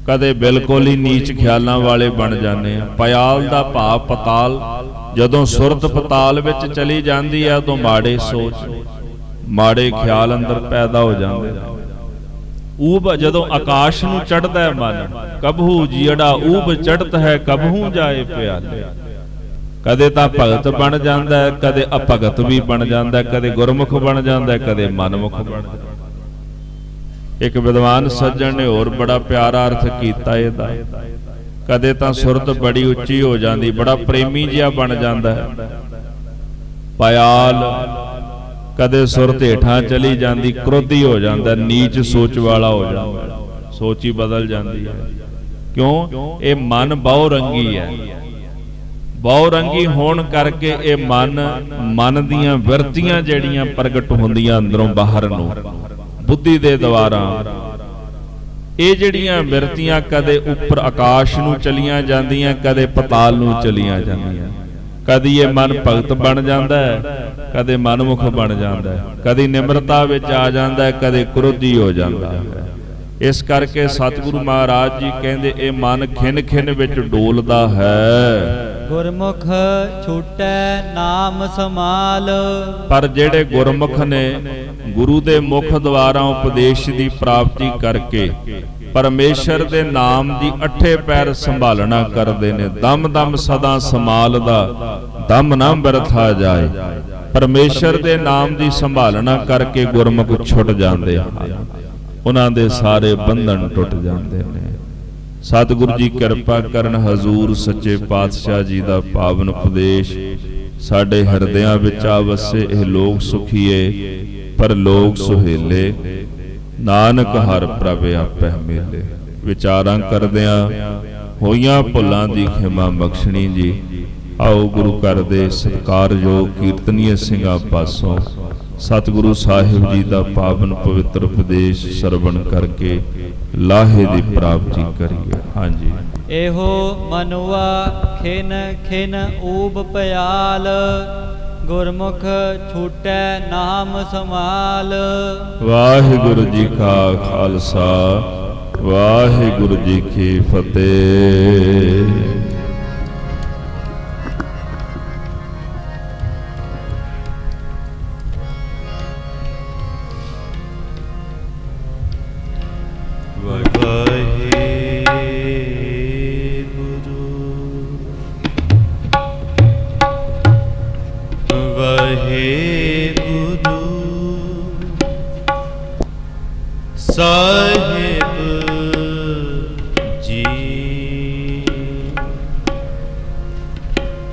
ਕਦੇ ਬਿਲਕੁਲ ਹੀ ਨੀਚ ਖਿਆਲਾਂ ਵਾਲੇ ਬਣ ਜਾਂਦੇ ਆ। ਪਿਆਲ ਦਾ ਭਾਵ ਪਤਾਲ। ਜਦੋਂ ਸੁਰਤ ਪਤਾਲ ਵਿੱਚ ਚਲੀ ਜਾਂਦੀ ਹੈ, ਉਦੋਂ ਮਾੜੇ ਸੋਚ, ਮਾੜੇ ਖਿਆਲ ਅੰਦਰ ਪੈਦਾ ਹੋ ਜਾਂਦੇ ਨੇ। ਊਬ ਜਦੋਂ ਆਕਾਸ਼ ਨੂੰ ਚੜ੍ਹਦਾ ਹੈ ਮਨ, ਕਬਹੂ ਜੀੜਾ ਊਬ ਚੜ੍ਹਤ ਹੈ, ਕਬਹੂ ਜਾਏ ਪਿਆਲੇ। ਕਦੇ ਤਾਂ ਭਗਤ ਬਣ ਜਾਂਦਾ ਹੈ, ਕਦੇ ਅਭਗਤ ਵੀ ਬਣ ਜਾਂਦਾ ਹੈ, ਕਦੇ ਗੁਰਮੁਖ ਬਣ ਜਾਂਦਾ ਹੈ, ਕਦੇ ਮਨਮੁਖ ਬਣ ਜਾਂਦਾ ਹੈ। ਇੱਕ ਵਿਦਵਾਨ ਸੱਜਣ ਨੇ ਹੋਰ ਬੜਾ ਪਿਆਰਾ ਅਰਥ ਕੀਤਾ ਇਹਦਾ। ਕਦੇ ਤਾਂ ਸੁਰਤ ਬੜੀ ਉੱਚੀ ਹੋ ਜਾਂਦੀ, ਬੜਾ ਪ੍ਰੇਮੀ ਜਿਹਾ ਬਣ ਜਾਂਦਾ ਹੈ ਪਿਆਲ। ਕਦੇ ਸੁਰਤ ਹੇਠਾਂ ਚਲੀ ਜਾਂਦੀ, ਕ੍ਰੋਧੀ ਹੋ ਜਾਂਦਾ, ਨੀਚ ਸੋਚ ਵਾਲਾ ਹੋ ਜਾਂਦਾ, ਸੋਚ ਹੀ ਬਦਲ ਜਾਂਦੀ ਹੈ। ਕਿਉਂ? ਇਹ ਮਨ ਬਹੁ ਰੰਗੀ ਹੈ। ਬਹੁ ਰੰਗੀ ਹੋਣ ਕਰਕੇ ਇਹ ਮਨ ਦੀਆਂ ਵਿਰਤੀਆਂ ਜਿਹੜੀਆਂ ਪ੍ਰਗਟ ਹੁੰਦੀਆਂ ਅੰਦਰੋਂ ਬਾਹਰ ਨੂੰ ਬੁੱਧੀ ਦੇ ਦੁਆਰਾ, ਇਹ ਜਿਹੜੀਆਂ ਬਿਰਤੀਆਂ ਕਦੇ ਉੱਪਰ ਆਕਾਸ਼ ਨੂੰ ਚਲੀਆਂ ਜਾਂਦੀਆਂ, ਕਦੇ ਪਤਾਲ ਨੂੰ ਚਲੀਆਂ ਜਾਂਦੀਆਂ। ਕਦੀ ਇਹ ਮਨ ਭਗਤ ਬਣ ਜਾਂਦਾ ਹੈ, ਕਦੇ ਮਨਮੁਖ ਬਣ ਜਾਂਦਾ ਹੈ, ਕਦੀ ਨਿਮਰਤਾ ਵਿੱਚ ਆ ਜਾਂਦਾ ਹੈ, ਕਦੇ ਕ੍ਰੋਧੀ ਹੋ ਜਾਂਦਾ ਹੈ। ਇਸ ਕਰਕੇ ਸਤਿਗੁਰੂ ਮਹਾਰਾਜ ਜੀ ਕਹਿੰਦੇ ਇਹ ਮਨ ਖਿਨ ਖਿਨ ਵਿੱਚ ਡੋਲਦਾ ਹੈ। ਗੁਰਮੁਖ ਛੂਟੈ ਨਾਮ ਸਮਾਲ। ਪਰ ਜਿਹੜੇ ਗੁਰਮੁਖ ਨੇ ਗੁਰੂ ਦੇ ਮੁਖ ਦੁਆਰਾ ਉਪਦੇਸ਼ ਦੀ ਪ੍ਰਾਪਤੀ ਕਰਕੇ ਪਰਮੇਸ਼ਰ ਦੇ ਨਾਮ ਦੀ ਅੱਠੇ ਪੈਰ ਸੰਭਾਲਣਾ ਕਰਦੇ ਨੇ। ਦਮ ਦਮ ਸਦਾ ਸੰਭਾਲਦਾ, ਦਮ ਨਾ ਬਿਰਥਾ ਜਾਏ। ਪਰਮੇਸ਼ਰ ਦੇ ਨਾਮ ਦੀ ਸੰਭਾਲਣਾ ਕਰਕੇ ਗੁਰਮੁਖ ਛੁੱਟ ਜਾਂਦੇ ਹਨ, ਉਹਨਾਂ ਦੇ ਸਾਰੇ ਬੰਧਨ ਟੁੱਟ ਜਾਂਦੇ ਨੇ। ਸਤਿਗੁਰੂ ਜੀ ਕਿਰਪਾ ਕਰਨ, ਹਜ਼ੂਰ ਸੱਚੇ ਪਾਤਸ਼ਾਹ ਜੀ ਦਾ ਪਾਵਨ ਉਪਦੇਸ਼ ਸਾਡੇ ਹਿਰਦਿਆਂ ਵਿੱਚ ਆ ਵਸੇ। ਇਹ ਲੋਕ ਸੁਖੀਏ ਪਰ ਲੋਕ ਸੁਹੇਲੇ, ਨਾਨਕ ਹਰ ਪ੍ਰਭ ਆਪੇ ਮੇਲੇ। ਵਿਚਾਰਾਂ ਕਰਦਿਆਂ ਹੋਈਆਂ ਭੁੱਲਾਂ ਦੀ ਖਿਮਾ ਬਖਸ਼ਣੀ ਜੀ। ਆਓ ਗੁਰੂ ਘਰ ਦੇ ਸਤਿਕਾਰਯੋਗ ਕੀਰਤਨੀਏ ਸਿੰਘਾਂ ਪਾਸੋਂ ਸਤਿਗੁਰੂ ਸਾਹਿਬ ਜੀ ਦਾ ਪਾਵਨ ਪਵਿੱਤਰ ਉਪਦੇਸ਼ ਸਰਵਣ ਕਰਕੇ ਲਾਹੇ ਦੀ ਪ੍ਰਾਪਤੀ ਕਰੀਏ। ਹਾਂਜੀ। ਇਹੋ ਮਨੁਆ ਖਿਨ ਖਿਨ ਊਬ ਪਿਆਲ, ਗੁਰਮੁਖ ਛੂਟੈ ਨਾਮ ਸਮਾਲ। ਵਾਹਿਗੁਰੂ ਜੀ ਕਾ ਖਾਲਸਾ, ਵਾਹਿਗੁਰੂ ਜੀ ਕੀ ਫਤਿਹ। ਸਾਹਿਬ